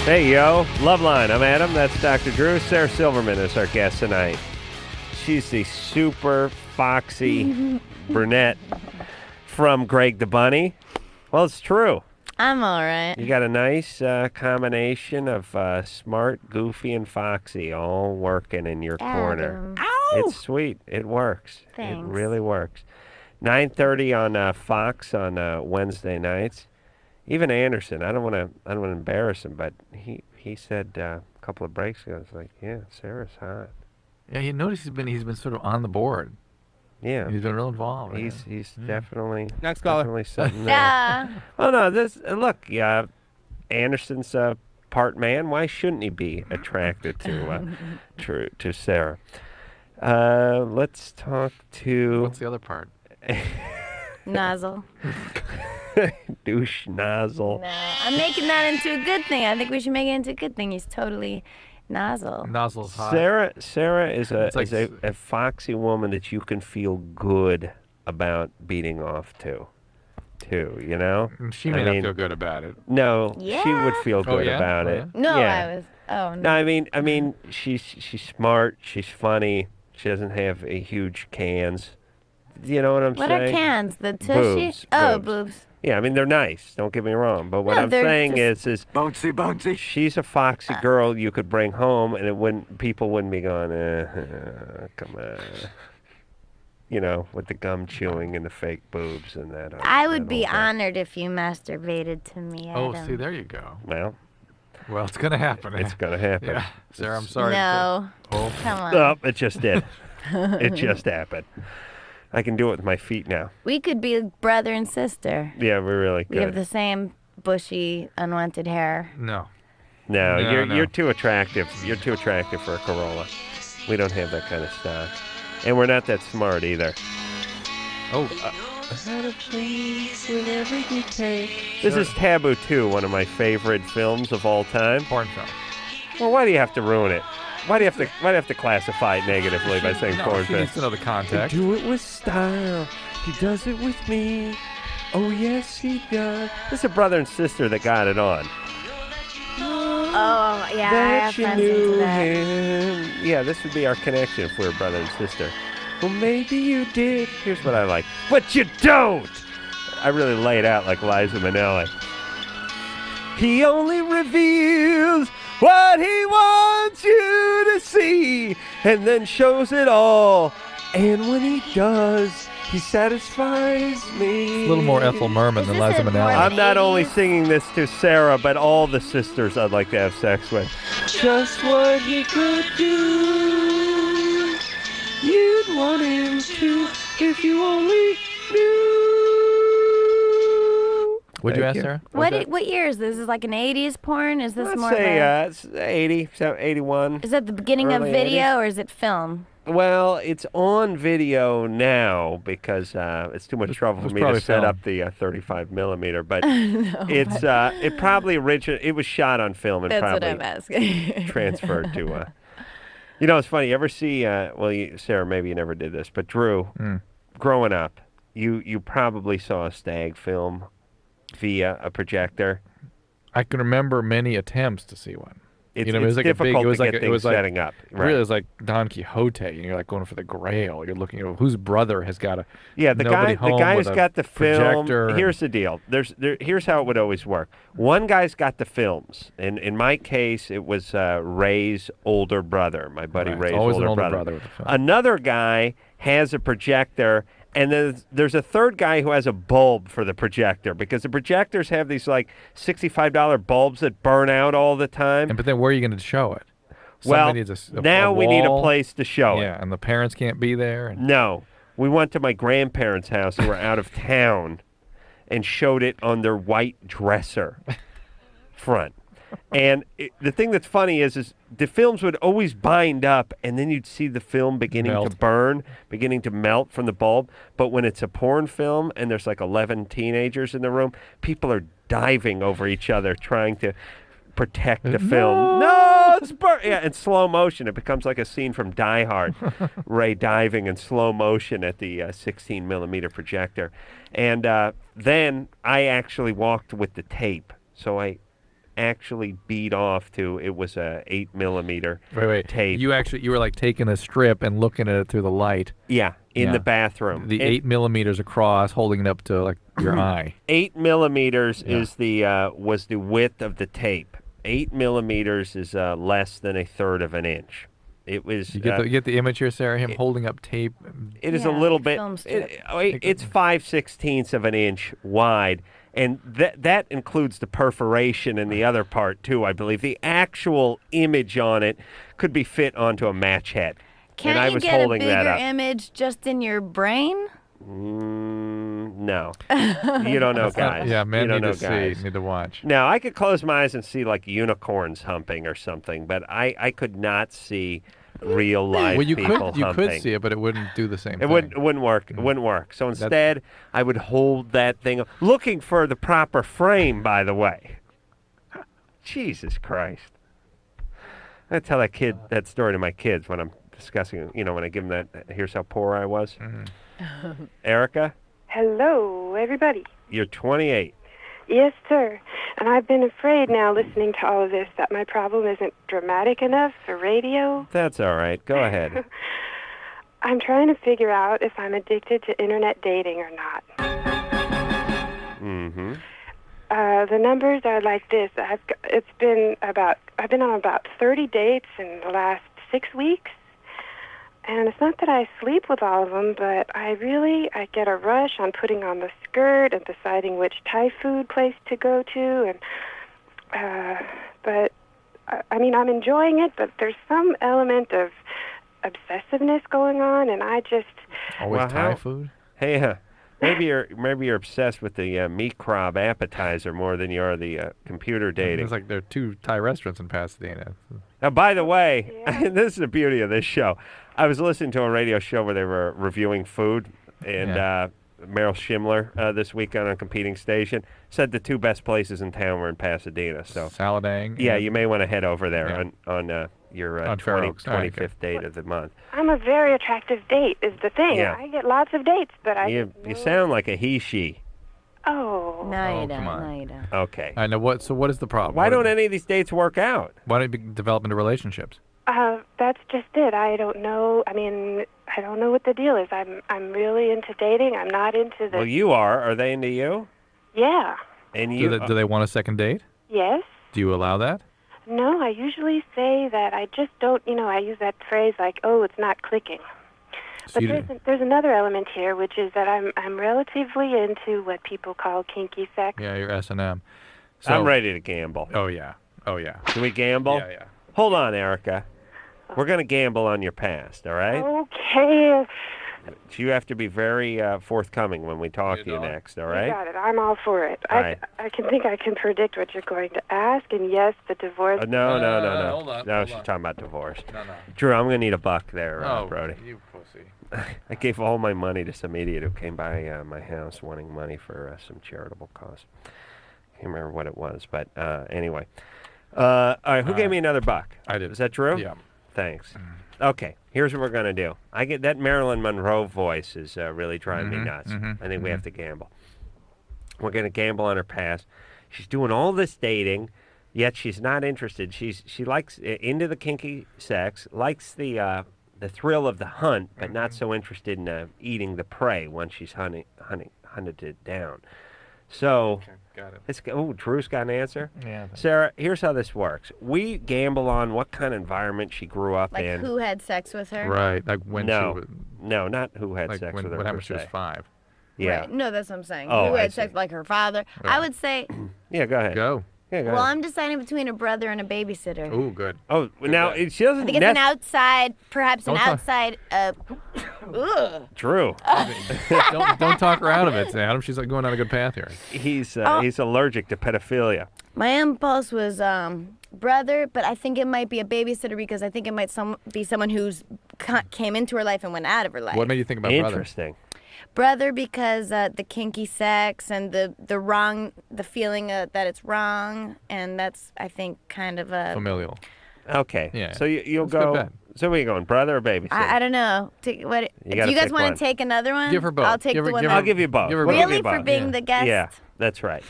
Hey, yo. LoveLine. I'm Adam. That's Dr. Drew. Sarah Silverman is our guest tonight. She's the super foxy brunette from Greg the Bunny. Well, it's true. I'm all right. You got a nice combination of smart, goofy, and foxy all working in your corner. It's sweet. It works. Thanks. It really works. 9:30 on Fox on Wednesday nights. even Anderson. I don't want to embarrass him, but he said a couple of breaks ago, it's like, yeah, Sarah's hot. Yeah, you notice he's been sort of on the board. Yeah, he's been real involved. He's definitely Next caller. definitely something there. Yeah. Oh no, this look, yeah, Anderson's part man. Why shouldn't he be attracted to Sarah? Let's talk to. What's the other part? Nozzle. Douche nozzle. No, I'm making that into a good thing. I think we should make it into a good thing. He's totally nozzle. Nozzle's hot. Sarah is a foxy woman that you can feel good about beating off to. You know? She may not feel good about it. No, she would feel good about it. No, yeah. I was. Oh no. No, I mean, she's smart. She's funny. She doesn't have a huge cans. You know what I'm What saying? are cans? The tushy? Boobs, Oh, boobs. boobs. Yeah, I mean they're nice. Don't get me wrong, but what No, I'm they're saying just- is bouncy. She's a foxy girl you could bring home, and people wouldn't be going, come on. You know, with the gum chewing and the fake boobs and that. I would be honored if you masturbated to me, Adam. Oh, see, there you go. Well, it's gonna happen. It's gonna happen. Yeah. Sarah, I'm sorry. No. Oh. Come on. Oh, it just did. It just happened. I can do it with my feet now. We could be brother and sister. Yeah, we really could. We have the same bushy, unwanted hair. No. No, No. you're too attractive. You're too attractive for a Corolla. We don't have that kind of stuff. And we're not that smart either. Oh. This is Taboo 2, one of my favorite films of all time. Porn film. Well, why do you have to ruin it? Why do you have to classify it negatively by saying porn she film? needs to know the context. Do it with style. He does it with me. Oh yes, he does. This is a brother and sister that got it on. Oh, yeah, I That have you friends knew into that. him. Yeah, this would be our connection if we were brother and sister. Well, maybe you did. Here's what I like. But you don't! I really lay it out like Liza Minnelli. He only reveals what he wants you to see and then shows it all. And when he does, he satisfies me. A little more Ethel Merman than Liza Minnelli. I'm not only singing this to Sarah, but all the sisters I'd like to have sex with. Just what he could do. You'd want him to if you only knew. Would you Thank ask Sarah? What year is this? Is this like an 80s porn? Is this Let's more say of a... it's 80, so 81. Is that the beginning of early video 80s. or is it film? Well, it's on video now because it's too much trouble for was me to probably set film. up the 35 millimeter. But No, it's it probably it was shot on film and That's what probably I'm asking. transferred to. You know, it's funny. You ever see? Sarah, maybe you never did this, but Drew, growing up, you probably saw a stag film via a projector. I can remember many attempts to see one. It's, you know, it's it was like difficult it was to like get it was things like setting up. Right. Really, it was like Don Quixote, and you're like going for the Grail. You're looking at whose brother has got a The guy guy's got the film. projector. Here's the deal. Here's how it would always work. One guy's got the films. In my case, it was Ray's older brother, my buddy Right, Ray's always an older older brother. brother with the film. Another guy has a projector. And then there's a third guy who has a bulb for the projector because the projectors have these like $65 bulbs that burn out all the time. But then where are you going to show it? Well, Somebody needs a now we need a wall. place to show it. Yeah, and the parents can't be there. And No. We went to my grandparents' house who were out of town and showed it on their white dresser front. And the thing that's funny is the films would always bind up, and then you'd see the film beginning to burn, beginning to melt from the bulb. But when it's a porn film and there's like 11 teenagers in the room, people are diving over each other trying to protect the film. No, it's yeah, in slow motion. It becomes like a scene from Die Hard. Ray diving in slow motion at the 16 millimeter projector. And then I actually walked with the tape. So I actually beat off to it was a 8 millimeter tape. You were like taking a strip and looking at it through the light. Yeah, in the bathroom. The And 8 millimeters across, holding it up to like your eye. 8 millimeters is was the width of the tape. 8 millimeters is less than a third of an inch. It was. You get the image here, Sarah. Him holding up tape. It is a little bit. It's 5/16 of an inch wide, And that includes the perforation in the other part, too, I believe. The actual image on it could be fit onto a match head. Can't and I you was get a holding that bigger up. image just in your brain? No. You don't know, That's not- guys. yeah, men you don't need know, to see, guys. need to watch. Now, I could close my eyes and see, like, unicorns humping or something, but I could not see real live Well, you people could you humping. could see it, but it wouldn't do the same It thing. wouldn't work. It wouldn't work. So instead, I would hold that thing, looking for the proper frame, by the way. Jesus Christ. I tell that story to my kids when I'm discussing, when I give them that, here's how poor I was. Erica, Hello, everybody. you're 28. Yes, sir. And I've been afraid now, listening to all of this, that my problem isn't dramatic enough for radio. That's all right. Go ahead. I'm trying to figure out if I'm addicted to internet dating or not. Mm-hmm. The numbers are like this. I've been on about 30 dates in the last 6 weeks. And it's not that I sleep with all of them, but I get a rush on putting on the skirt and deciding which Thai food place to go to. But I'm enjoying it, but there's some element of obsessiveness going on, and I just... Always Thai food? Hey, maybe you're obsessed with the meat crab appetizer more than you are the computer dating. It's like there are 2 Thai restaurants in Pasadena. Now, by the way, this is the beauty of this show. I was listening to a radio show where they were reviewing food, and Meryl Schindler this week on a competing station said the 2 best places in town were in Pasadena. So Saladang. Yeah, you may want to head over there on your On Fair Oaks. All right, 25th date of the month. I'm a very attractive date, is the thing. Yeah. I get lots of dates, but You sound like a he-she. Oh. No, you come don't. on. No, you don't. Okay. I know what. So what is the problem? Why don't any of these dates work out? Why don't you develop into relationships? That's just it. I don't know. I don't know what the deal is. I'm really into dating. I'm not into the... Well, you are. Are they into you? Yeah. And you? Do they want a second date? Yes. Do you allow that? No, I usually say that I just don't, I use that phrase like, oh, it's not clicking. So But there's another element here, which is that I'm relatively into what people call kinky sex. Yeah, you're S&M. I'm ready to gamble. Oh, yeah. Oh, yeah. Can we gamble? Yeah. Hold on, Erica. We're going to gamble on your past, all right? Okay. So you have to be very forthcoming when we talk to you next, all right? You got it. I'm all for it. All right. I can predict what you're going to ask, and yes, the divorce... No. Hold on, No, hold she's on. talking about divorce. No. Drew, I'm going to need a buck there, Brody. You pussy. I gave all my money to some idiot who came by my house wanting money for some charitable cause. Can't remember what it was, but anyway. All right, who gave me another buck? I did. Is that Drew? Yeah. Thanks. Okay, here's what we're going to do. I get that Marilyn Monroe voice is really driving me nuts. I think we have to gamble. We're going to gamble on her past. She's doing all this dating, yet she's not interested. She likes into the kinky sex, likes the thrill of the hunt, but not so interested in eating the prey once she's hunted it down. So, got it. Drew's got an answer? Yeah. Sarah, here's how this works. We gamble on what kind of environment she grew up Like in. who had sex with her? Right, like when no, she was... No, not who had sex with her. What happened per when she was se. 5? Yeah. Right. No, that's what I'm saying. Oh, who I had see. sex like her father? Right. I would say, Yeah, go ahead. Go. Yeah, go well, ahead. I'm deciding between a brother and a babysitter. Ooh, good. Oh, now she doesn't. I think it's an outside, perhaps an Don't talk- outside. Ugh. Drew. don't talk her out of it, Adam. She's like going on a good path here. He's allergic to pedophilia. My impulse was brother, but I think it might be a babysitter because I think it might be someone who's came into her life and went out of her life. What made you think about brother? Interesting. Brother, because the kinky sex and the feeling that it's wrong, and that's, I think, kind of a Familial. Okay. Yeah. So you'll That's a good go. bet. So where you going, brother or babysitter? I don't know. Do you gotta guys pick want one. to take another one? Give her both. I'll take Give the her- one. give that- I'll give you both. Give her We'll both. give you Really, for both. being the guest? Yeah, that's right.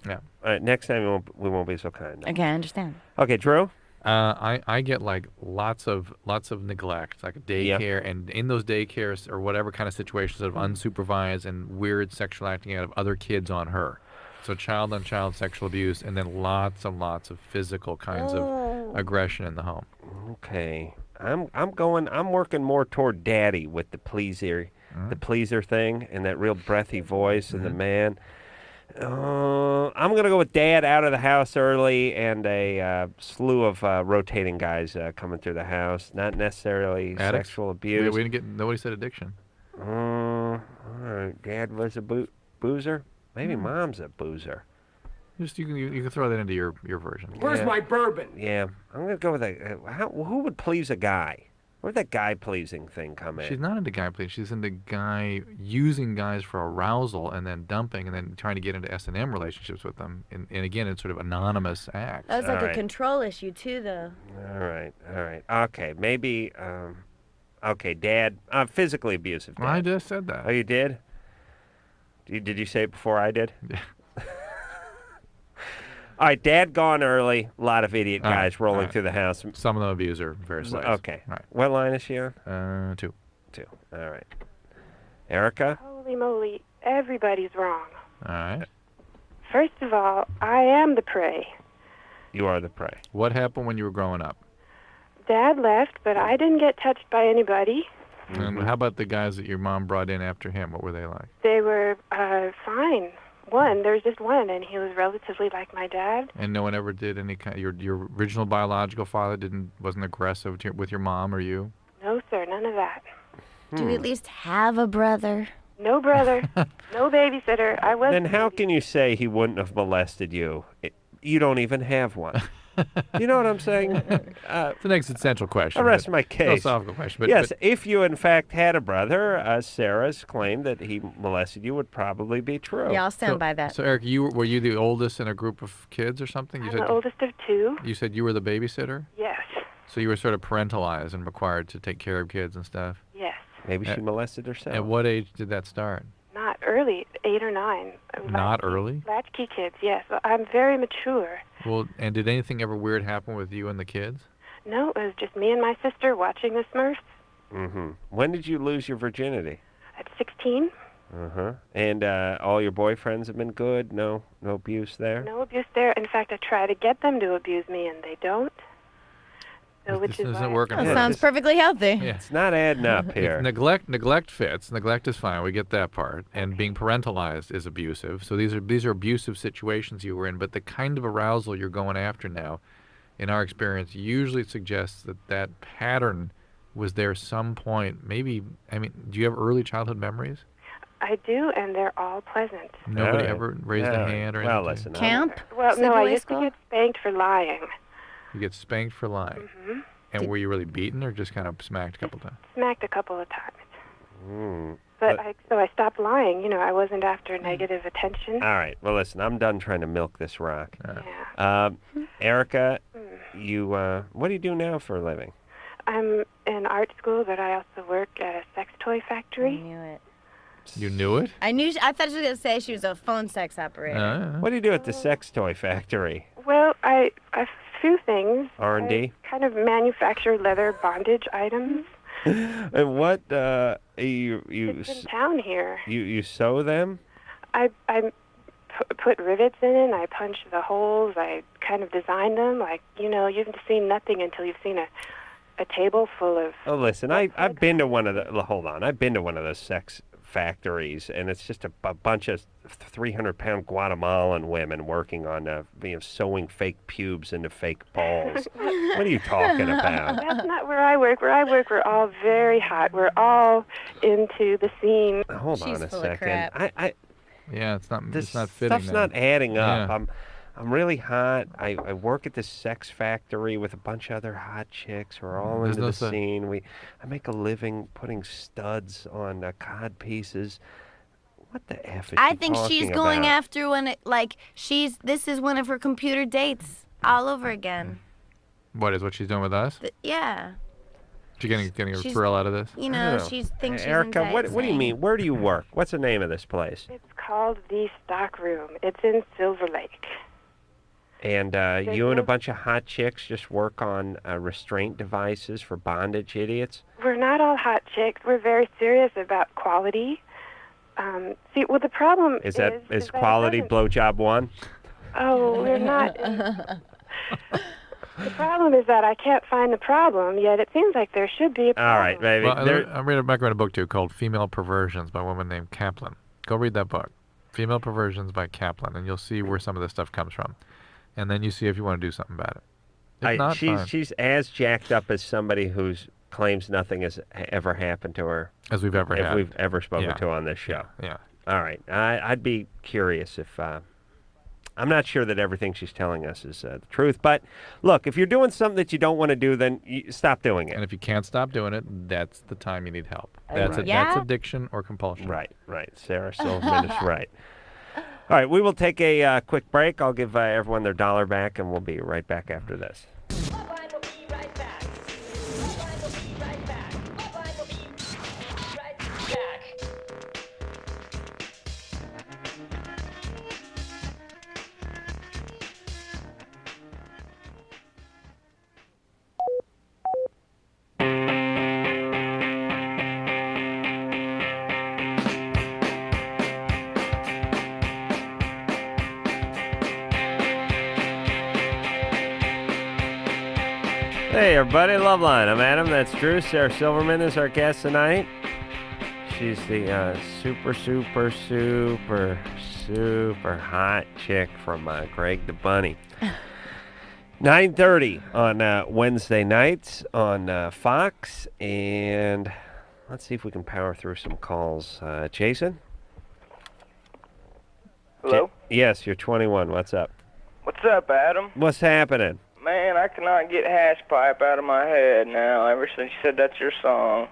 Yeah. All right. Next time we won't be so kind. Okay, I understand. Okay, Drew. I get like lots of neglect, like daycare, and in those daycares or whatever kind of situations of unsupervised and weird sexual acting out of other kids on her. So child on child sexual abuse, and then lots and lots of physical kinds of aggression in the home. Okay. I'm working more toward daddy with the pleaser thing and that real breathy voice and the man. I'm going to go with Dad out of the house early and a slew of rotating guys coming through the house. Not necessarily Addicts? sexual abuse. We didn't get. Nobody said addiction. All right. Dad was a boozer. Maybe Mom's a boozer. Just you can throw that into your version. Where's my bourbon? Yeah, I'm going to go with who would please a guy? Where'd that guy-pleasing thing come in? She's not into guy pleasing. She's into using guys for arousal and then dumping and then trying to get into S&M relationships with them. And again, it's sort of anonymous acts. That was like a control issue too, though. All right. Okay, maybe. Okay, Dad. Physically abusive. Dad. Well, I just said that. Oh, you did? Did you say it before I did? Yeah. All right, Dad gone early. A lot of idiot guys rolling through the house. Some of them abuse her various ways. Okay. Right. What line is she on? 2. 2. All right. Erica? Holy moly, everybody's wrong. All right. First of all, I am the prey. You are the prey. What happened when you were growing up? Dad left, but I didn't get touched by anybody. And how about the guys that your mom brought in after him? What were they like? They were fine. There was just one, and he was relatively like my dad. And no one ever did any kind. Your original biological father wasn't aggressive with your mom or you. No, sir, none of that. Do you at least have a brother? No brother, no babysitter. I was. Then how can you say he wouldn't have molested you? You don't even have one. You know what I'm saying? It's an existential question. I'll rest my case. Philosophical question. Yes, if you in fact had a brother, Sarah's claim that he molested you would probably be true. Yeah, I'll stand by that. So, Eric, were you the oldest in a group of kids or something? I'm the oldest of 2. You said you were the babysitter? Yes. So you were sort of parentalized and required to take care of kids and stuff? Yes. Maybe she molested herself. At what age did that start? Not early, 8 or 9. Not early? Latchkey kids, yes. I'm very mature. Well, and did anything ever weird happen with you and the kids? No, it was just me and my sister watching the Smurfs Mm-hmm. When did you lose your virginity? at 16. Uh-huh. And all your boyfriends have been good? No abuse there? No abuse there. In fact, I try to get them to abuse me, and they don't. So, which is why working. That sounds perfectly healthy. Yeah. It's not adding up here. Neglect fits. Neglect is fine. We get that part. And being parentalized is abusive. So these are abusive situations you were in. But the kind of arousal you're going after now, in our experience, usually suggests that pattern was there some point. Maybe, do you have early childhood memories? I do, and they're all pleasant. Nobody ever raised a hand or anything? Well, listen. Camp? Well, no, I Sleepaway used to get spanked for lying. You get spanked for lying. Hmm. And were you really beaten or just kind of smacked a couple times? Smacked a couple of times. But So I stopped lying. I wasn't after negative attention. all right. Well, listen. I'm done trying to milk this rock. Yeah. Erica, you what do you do now for a living? I'm in art school, but I also work at a sex toy factory. I knew it. You knew it? I thought she was gonna say she was a phone sex operator. What do you do at the sex toy factory? Well, a few things. R&D? I kind of manufacture leather bondage items. And what you It's in town here. you sew them? I put rivets in it, and I punch the holes. I kind of design them. Like, you've seen nothing until you've seen a table full of... Oh, listen, I've been to one of the. Hold on, I've been to one of those sex factories, and it's just a bunch of 300-pound Guatemalan women working on sewing fake pubes into fake balls. What are you talking about? That's not where I work. Where I work, we're all very hot. We're all into the scene. Hold on a second. I Yeah, it's not this fitting. stuff's not adding up. Yeah. I'm really hot. I work at this sex factory with a bunch of other hot chicks who are all There's into no the such- scene. I make a living putting studs on cod pieces. What the F is I she think she's talking going about? after this is one of her computer dates all over again. What she's doing with us? Yeah. She's getting a She's- thrill out of this? You know, she thinks she's Erica, what do you enticing. mean? Where do you work? What's the name of this place? It's called the Stock Room. It's in Silver Lake. And you and a bunch of hot chicks just work on restraint devices for bondage idiots? We're not all hot chicks. We're very serious about quality. The problem Is quality blowjob one? Oh, we're not. The problem is that I can't find the problem, yet it seems like there should be a problem. All right, baby. Well, I'm reading a book too called Female Perversions by a woman named Kaplan. Go read that book. Female Perversions by Kaplan, and you'll see where some of this stuff comes from. And then you see if you want to do something about it. If not, fine. She's as jacked up as somebody who claims nothing has ever happened to her. As we've ever had. We've ever spoken Yeah. to on this show. Yeah. All right. I'd be curious if... I'm not sure that everything she's telling us is the truth. But, look, if you're doing something that you don't want to do, then you stop doing it. And if you can't stop doing it, that's the time you need help. Right. That's addiction or compulsion. Right. Sarah Silverman is right. All right, we will take a quick break. I'll give everyone their $1 back, and we'll be right back after this. Hey, everybody, LoveLine. I'm Adam. That's Drew. Sarah Silverman is our guest tonight. She's the super hot chick from Greg the Bunny. 9:30 on Wednesday nights on Fox. And let's see if we can power through some calls. Jason? Hello? Yes, you're 21. What's up? What's up, Adam? What's happening? Man, I cannot get Hash Pipe out of my head now ever since you said that's your song.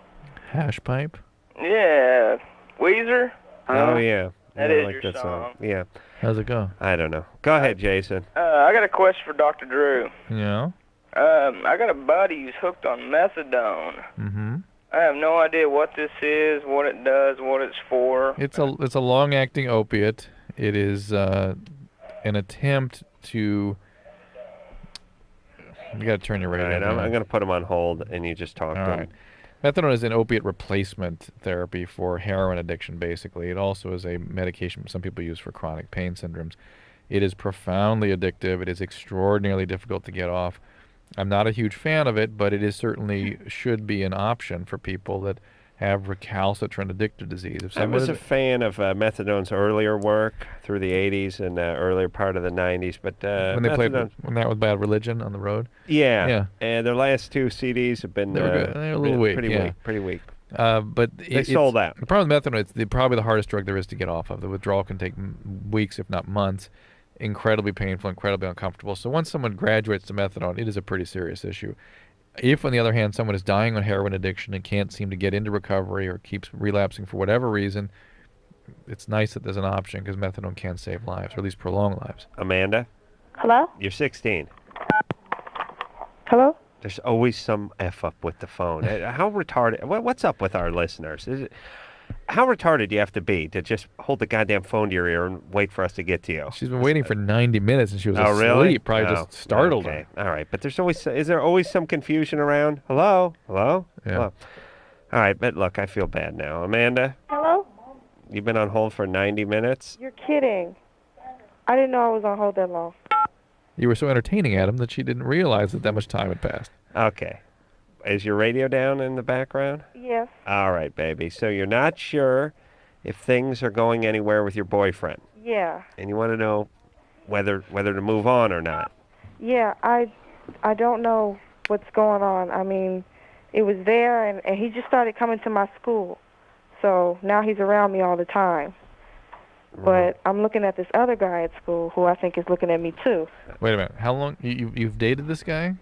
Hash Pipe? Yeah. Weezer? Oh, yeah. That Yeah, I is like your that song. Yeah. How's it go? I don't know. Go ahead, Jason. I got a question for Dr. Drew. Yeah? I got a buddy who's hooked on methadone. Mm-hmm. I have no idea what this is, what it does, what it's for. It's a long-acting opiate. It is an attempt to... You got to turn your radio All right, down. I'm going to put him on hold, and you just talk to All him. right. Methadone is an opiate replacement therapy for heroin addiction, basically. It also is a medication some people use for chronic pain syndromes. It is profoundly addictive. It is extraordinarily difficult to get off. I'm not a huge fan of it, but it is certainly should be an option for people that have recalcitrant addictive disease. If I was a someone fan of methadone's earlier work through the 80s and earlier part of the 90s, but when they played when that was Bad Religion on the road. Yeah. And their last two CDs have been They were good. They're a little weak, pretty yeah. weak, pretty weak. But they sold out. The problem with methadone, it's probably the hardest drug there is to get off of. The withdrawal can take weeks, if not months. Incredibly painful, incredibly uncomfortable. So once someone graduates to methadone, it is a pretty serious issue. If, on the other hand, someone is dying on heroin addiction and can't seem to get into recovery or keeps relapsing for whatever reason, it's nice that there's an option because methadone can save lives, or at least prolong lives. Amanda? Hello? You're 16. Hello? There's always some F up with the phone. How retarded? What's up with our listeners? How retarded do you have to be to just hold the goddamn phone to your ear and wait for us to get to you? She's been waiting for 90 minutes and she was asleep. Really? Probably just startled her. All right, but is there always some confusion around? Hello? Yeah. Hello? All right, but look, I feel bad now. Amanda? Hello? You've been on hold for 90 minutes? You're kidding. I didn't know I was on hold that long. You were so entertaining, Adam, that she didn't realize that much time had passed. Okay. Is your radio down in the background? Yes. All right, baby. So you're not sure if things are going anywhere with your boyfriend. Yeah. And you want to know whether to move on or not. Yeah, I don't know what's going on. I mean, it was there, and he just started coming to my school. So now he's around me all the time. But I'm looking at this other guy at school who I think is looking at me too. Wait a minute. How long? You've dated this guy?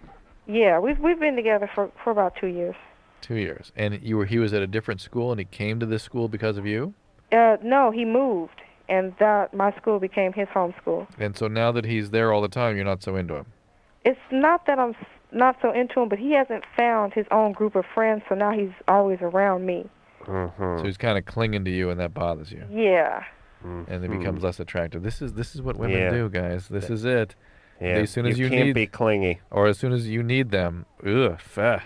Yeah, we've been together for about 2 years. 2 years. And he was at a different school and he came to this school because of you? No, he moved, and my school became his home school. And so now that he's there all the time, you're not so into him? It's not that I'm not so into him, but he hasn't found his own group of friends, so now he's always around me. So he's kind of clinging to you and that bothers you? Yeah. And it becomes less attractive. This is what women do, guys. This is it. Yeah. As soon as you you can't need, be clingy. Or as soon as you need them, feh.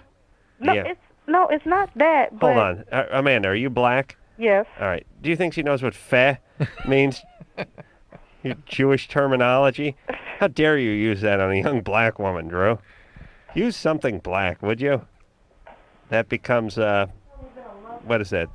No, it's not that. But Hold on. Amanda, are you black? Yes. All right. Do you think she knows what feh means? Your Jewish terminology? How dare you use that on a young black woman, Drew? Use something black, would you? That becomes, what is that?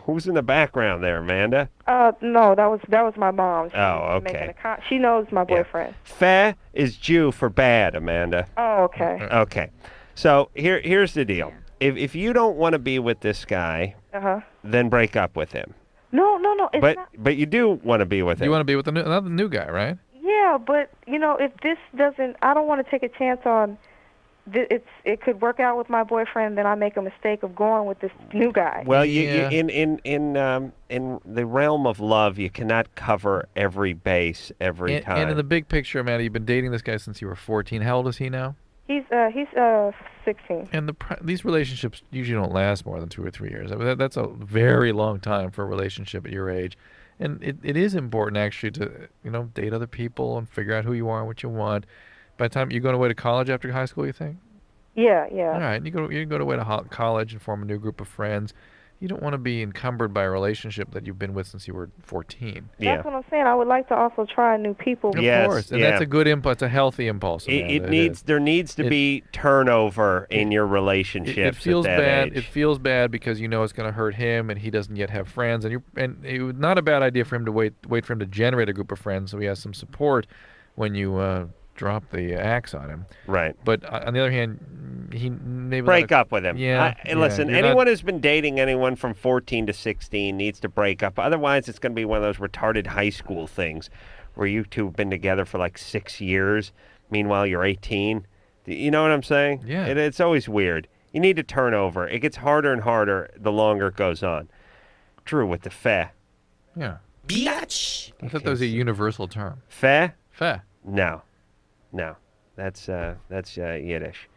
Who's in the background there, Amanda? No, that was my mom. She was okay. making she knows my boyfriend. Fe is Jew for bad, Amanda. Oh, okay. Okay. So here's the deal. If you don't want to be with this guy, then break up with him. No, it's not. But you do want to be with him. You want to be with another new guy, right? Yeah, but if this doesn't, I don't want to take a chance on. It could work out with my boyfriend, then I make a mistake of going with this new guy. Well, you in the realm of love, you cannot cover every base every time. And in the big picture, Amanda, you've been dating this guy since you were 14. How old is he now? He's 16. And these relationships usually don't last more than 2 or 3 years. I mean, that's a very long time for a relationship at your age. And it is important actually to date other people and figure out who you are and what you want. By the time you're going away to college after high school, you think? Yeah. All right, you go away to college and form a new group of friends. You don't want to be encumbered by a relationship that you've been with since you were 14. That's what I'm saying. I would like to also try new people. Of course, and that's a good impulse. It's a healthy impulse. There needs to be turnover in your relationship. It feels bad. Age. It feels bad because it's going to hurt him, and he doesn't yet have friends. And it was not a bad idea for him to wait for him to generate a group of friends so he has some support when you drop the axe on him. Right. But on the other hand, he maybe break up with him. Yeah. Listen, anyone who's been dating anyone from 14 to 16 needs to break up. Otherwise, it's going to be one of those retarded high school things where you two have been together for like 6 years. Meanwhile, you're 18. You know what I'm saying? Yeah. It's always weird. You need to turn over. It gets harder and harder the longer it goes on. Drew with the fe. Yeah. Biatch. I thought that was a universal term. Fe? Fe. No, that's Yiddish.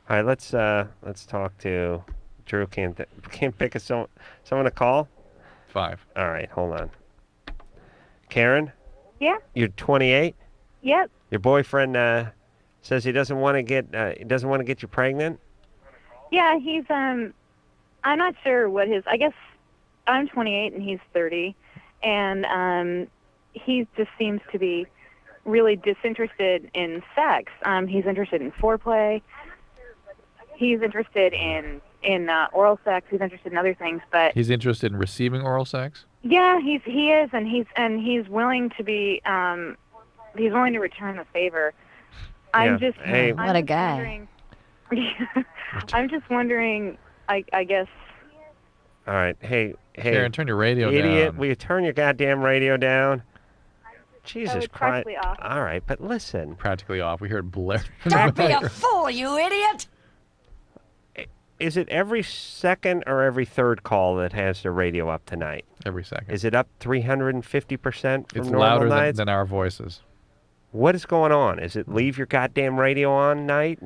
All right, let's talk to Drew. Can't pick someone to call. 5. All right, hold on. Karen. Yeah. You're 28. Yep. Your boyfriend says he doesn't want to get you pregnant. Yeah, he's I'm not sure what I guess I'm 28 and he's 30, and he just seems to be really disinterested in sex. He's interested in foreplay. He's interested in oral sex. He's interested in other things, but He's interested in receiving oral sex? yeah, he is, and he's willing to be he's willing to return the favor. I'm just What a guy. I'm just wondering. I guess. All right, hey, Karen, turn your radio idiot, down. will you turn your goddamn radio down? Jesus it's Christ! practically off. All right, but listen. Practically off. We heard blare. Don't be a fool, you idiot! Is it every second or every third call that has the radio up tonight? Every second. Is it up 350% from It's normal louder nights? than our voices. What is going on? Is it leave your goddamn radio on night?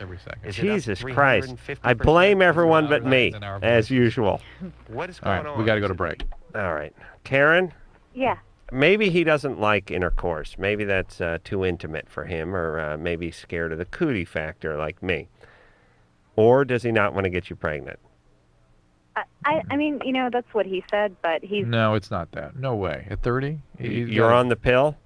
Every second. Jesus Christ. I blame everyone but me, as usual. What is going on? We got to go to break. All right. Karen? Yeah. Maybe he doesn't like intercourse. Maybe that's too intimate for him, or maybe he's scared of the cootie factor like me. Or does he not want to get you pregnant? I mean, that's what he said, but he's. No, it's not that. No way. At 30? You're on the pill?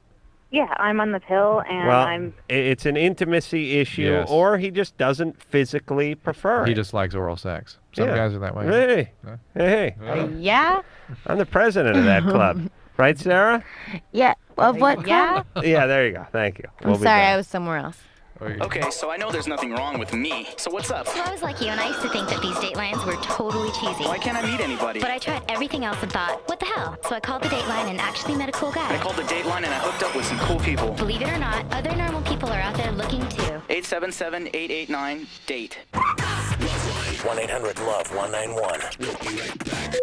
Yeah, I'm on the pill, and Well, I'm. it's an intimacy issue, Yes. or he just doesn't physically prefer He it. just likes oral sex. Some Yeah. guys are that way. Hey, Yeah. hey. Yeah? I'm the president of that club. Right, Sarah? Yeah. Of what? Yeah? Yeah, there you go. Thank you. I'm sorry, I was somewhere else. Okay, so I know there's nothing wrong with me. So what's up? So I was like you, and I used to think that these Datelines were totally cheesy. Why can't I meet anybody? But I tried everything else and thought, what the hell? So I called the Dateline and actually met a cool guy. I called the Dateline and I hooked up with some cool people. Believe it or not, other normal people are out there looking too. 877-889-DATE. 1-800-LOVE-191. We'll be right back.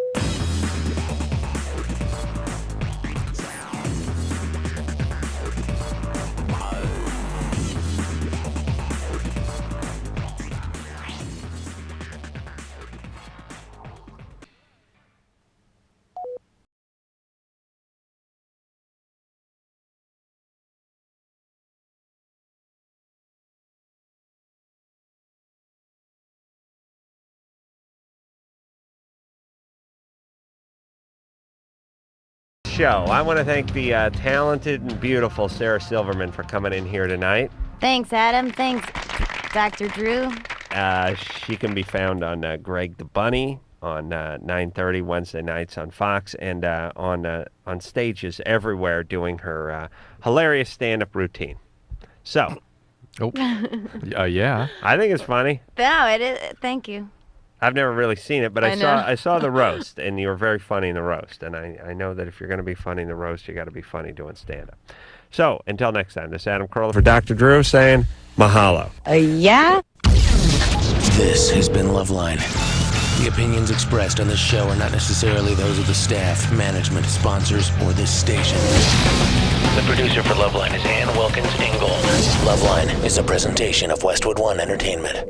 Show. I want to thank the talented and beautiful Sarah Silverman for coming in here tonight. Thanks, Adam. Thanks, Dr. Drew. She can be found on Greg the Bunny on 9:30 Wednesday nights on Fox, and on stages everywhere doing her hilarious stand-up routine. So, yeah, I think it's funny. No, it is. Thank you. I've never really seen it, but I know. I saw the roast, and you were very funny in the roast. And I know that if you're going to be funny in the roast, you got to be funny doing stand-up. So, until next time, this is Adam Carolla for Dr. Drew saying mahalo. Yeah? This has been LoveLine. The opinions expressed on this show are not necessarily those of the staff, management, sponsors, or this station. The producer for LoveLine is Ann Wilkins Ingold. LoveLine is a presentation of Westwood One Entertainment.